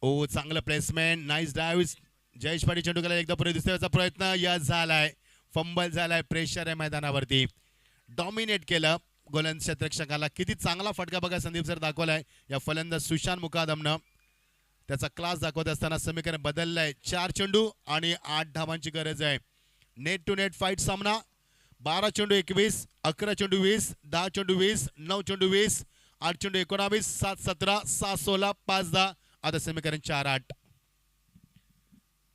ओ चांगलं placement nice drive. Jayesh Patil चेंडू केला एकदा पुढे दुसऱ्याचा प्रयत्न यश झालाय. फंबल झालाय. प्रेशर आहे मैदानावरती. डॉमिनेट केलं गोलंदाज क्षेत्ररक्षकाला. किती चांगला फटका बघा संदीप सर दाखवलाय या फलंदाज सुशांत मुकादमनं. त्याचा क्लास दाखवत असताना समीकरण बदललंय. 4 चेंडू आणि 8 धावांची गरज आहे. नेट टू नेट फाईट सामना. 12 चेंडू 21, 11 चेंडू 20, 10 चेंडू 20, 9 चेंडू 20, 8 चेंडू 19, 7 17, 7 16, 5 10. आता समीकरण 4-8.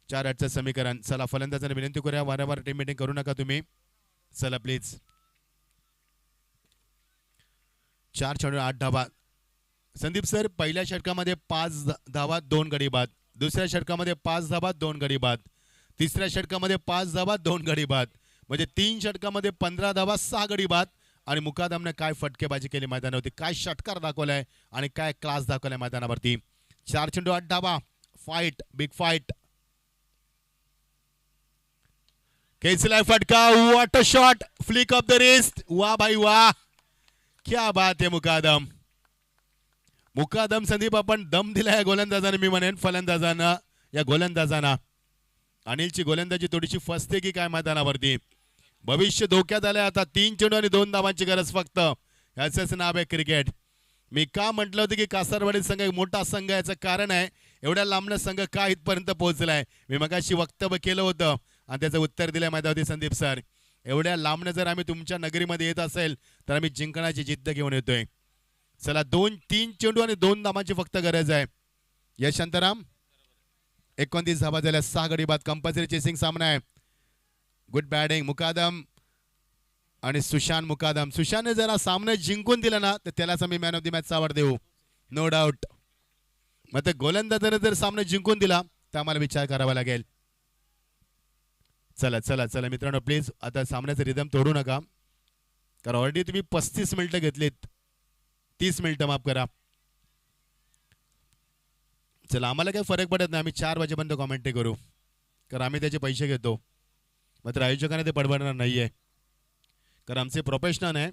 4-8चं समीकरण. चला फलंदाजांना विनंती करूया वारंवार टीम मीटिंग करू नका तुम्ही. चला प्लीज. 4 चेंडू 8 धावा. संदीप सर पहिल्या षटकामध्ये 5 धावा 2 गडी बाद, दुसऱ्या षटकामध्ये 5 धावा 2 गडी बाद, तिसऱ्या षटकामध्ये 5 धावा 2 गडी बाद, म्हणजे 3 षटकामध्ये 15 धावा 6 गडी बाद. आणि मुकादमने काय फटकेबाजी केली मैदानावरती, काय षटकार दाखवलाय आणि काय क्लास दाखवलाय मैदानावरती. 4 चेंडू 8 धावा. Fight big fight. खेचलाय फटका. What a shot. Flick of the wrist. वाह भाई वाह, क्या बात है मुकादम. मुकादम संदीप आपण दम दिलाय गोलंदाजाने मी म्हणेन फलंदाजांना. या गोलंदाजांना अनिलची गोलंदाजी थोडीशी फसते की काय मैदानावरती. भविष्य धोक्यात आलंय आता. 3 चेंडू आणि 2 धावांची गरज फक्त. याचंच नाव आहे क्रिकेट. मी का म्हटलं होतं की कासारवाडी संघ एक मोठा संघ याचं कारण आहे एवढ्या लांबनं संघ का इथपर्यंत पोहोचलाय. मी मगाशी वक्तव्य केलं होतं आणि त्याचं उत्तर दिलंय मैदानावरती संदीप सर. एवढ्या लांबनं जर आम्ही तुमच्या नगरीमध्ये येत असेल तर आम्ही जिंकण्याची जिद्द घेऊन येतोय. चला 3 चेंडू आणि 2 धावांची फक्त गरज आहे. यश शांताराम 29 धावा झाल्या 6 गडी बाद. कंपल्सरी चेसिंग सामना आहे. गुड बॅटिंग मुकादम आणि सुशांत मुकादम. सुशांतने जरा सामना जिंकून दिला ना तर त्यालाच आम्ही मॅन ऑफ द मॅचचा अवॉर्ड देऊ, नो डाऊट. मग ते गोलंदाजाने जर सामना जिंकून दिला तर आम्हाला विचार करावा लागेल. चला चला चला मित्रांनो प्लीज आता सामन्याचं रिदम तोडू नका कारण ऑलरेडी तुम्ही 35 मिनिटं घेतलीत. 30 मिनिटं माफ करा. चला आम्हाला काही फरक पडत नाही. आम्ही 4 वाजेपर्यंत कॉमेंट्री करू कारण आम्ही त्याचे पैसे घेतो. मात्र आयोजकांना ते पडबडणार नाहीये कारण आमचे प्रोफेशनल आहे.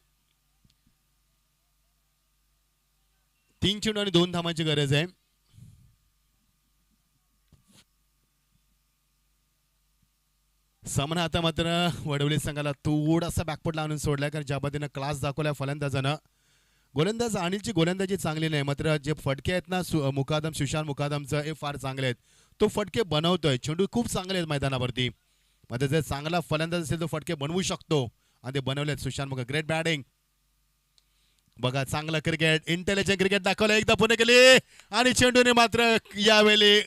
3 चेंडू आणि 2 धावांची गरज आहे. सामना आता मात्र वडवली संघाला थोडासा बॅकफुट आणून सोडलाय कारण ज्या पद्धतीनं क्लास दाखवलाय फलंदाजानं. गोलंदाज अनिलची गोलंदाजी चांगली नाही मात्र जे फटके आहेत ना मुकादम सुशांत मुकादमचं हे फार चांगले आहेत. तो फटके बनवतोय. चेंडू खूप चांगले आहेत मैदानावरती. मात्र जर चांगला फलंदाज असेल तो फटके बनवू शकतो आणि ते बनवलेत सुशांत मुकादम. ग्रेट बॅटिंग बघा. चांगलं क्रिकेट इंटेलिजंट क्रिकेट दाखवलं. एकदा पुणे केली आणि चेंडूने मात्र यावेळी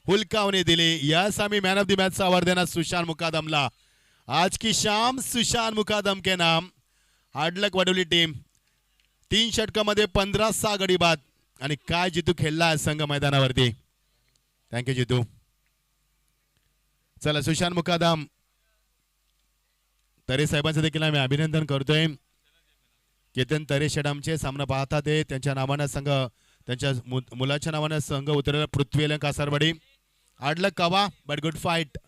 हुलकावणी दिली. यस आम्ही मॅन ऑफ द मॅचचा अवॉर्ड देणार सुशांत मुकादमला. आज की शाम सुशांत मुकादम के नाम. हार्ड लक वडोली टीम. 3 षटकामध्ये 15-6 गडी बाद आणि काय जितू खेळला संघ मैदानावरती. थँक्यू जितू. चला सुशांत मुकादम तरे साहेबांचं देखील आम्ही अभिनंदन करतोय. केतन तरे शेडामचे सामना पाहतात ते त्यांच्या नावानं संघ त्यांच्या मुलाच्या नावानं संघ उतरलेला पृथ्वी कासारवाडी. हार्ड लक कावा बट गुड फाईट.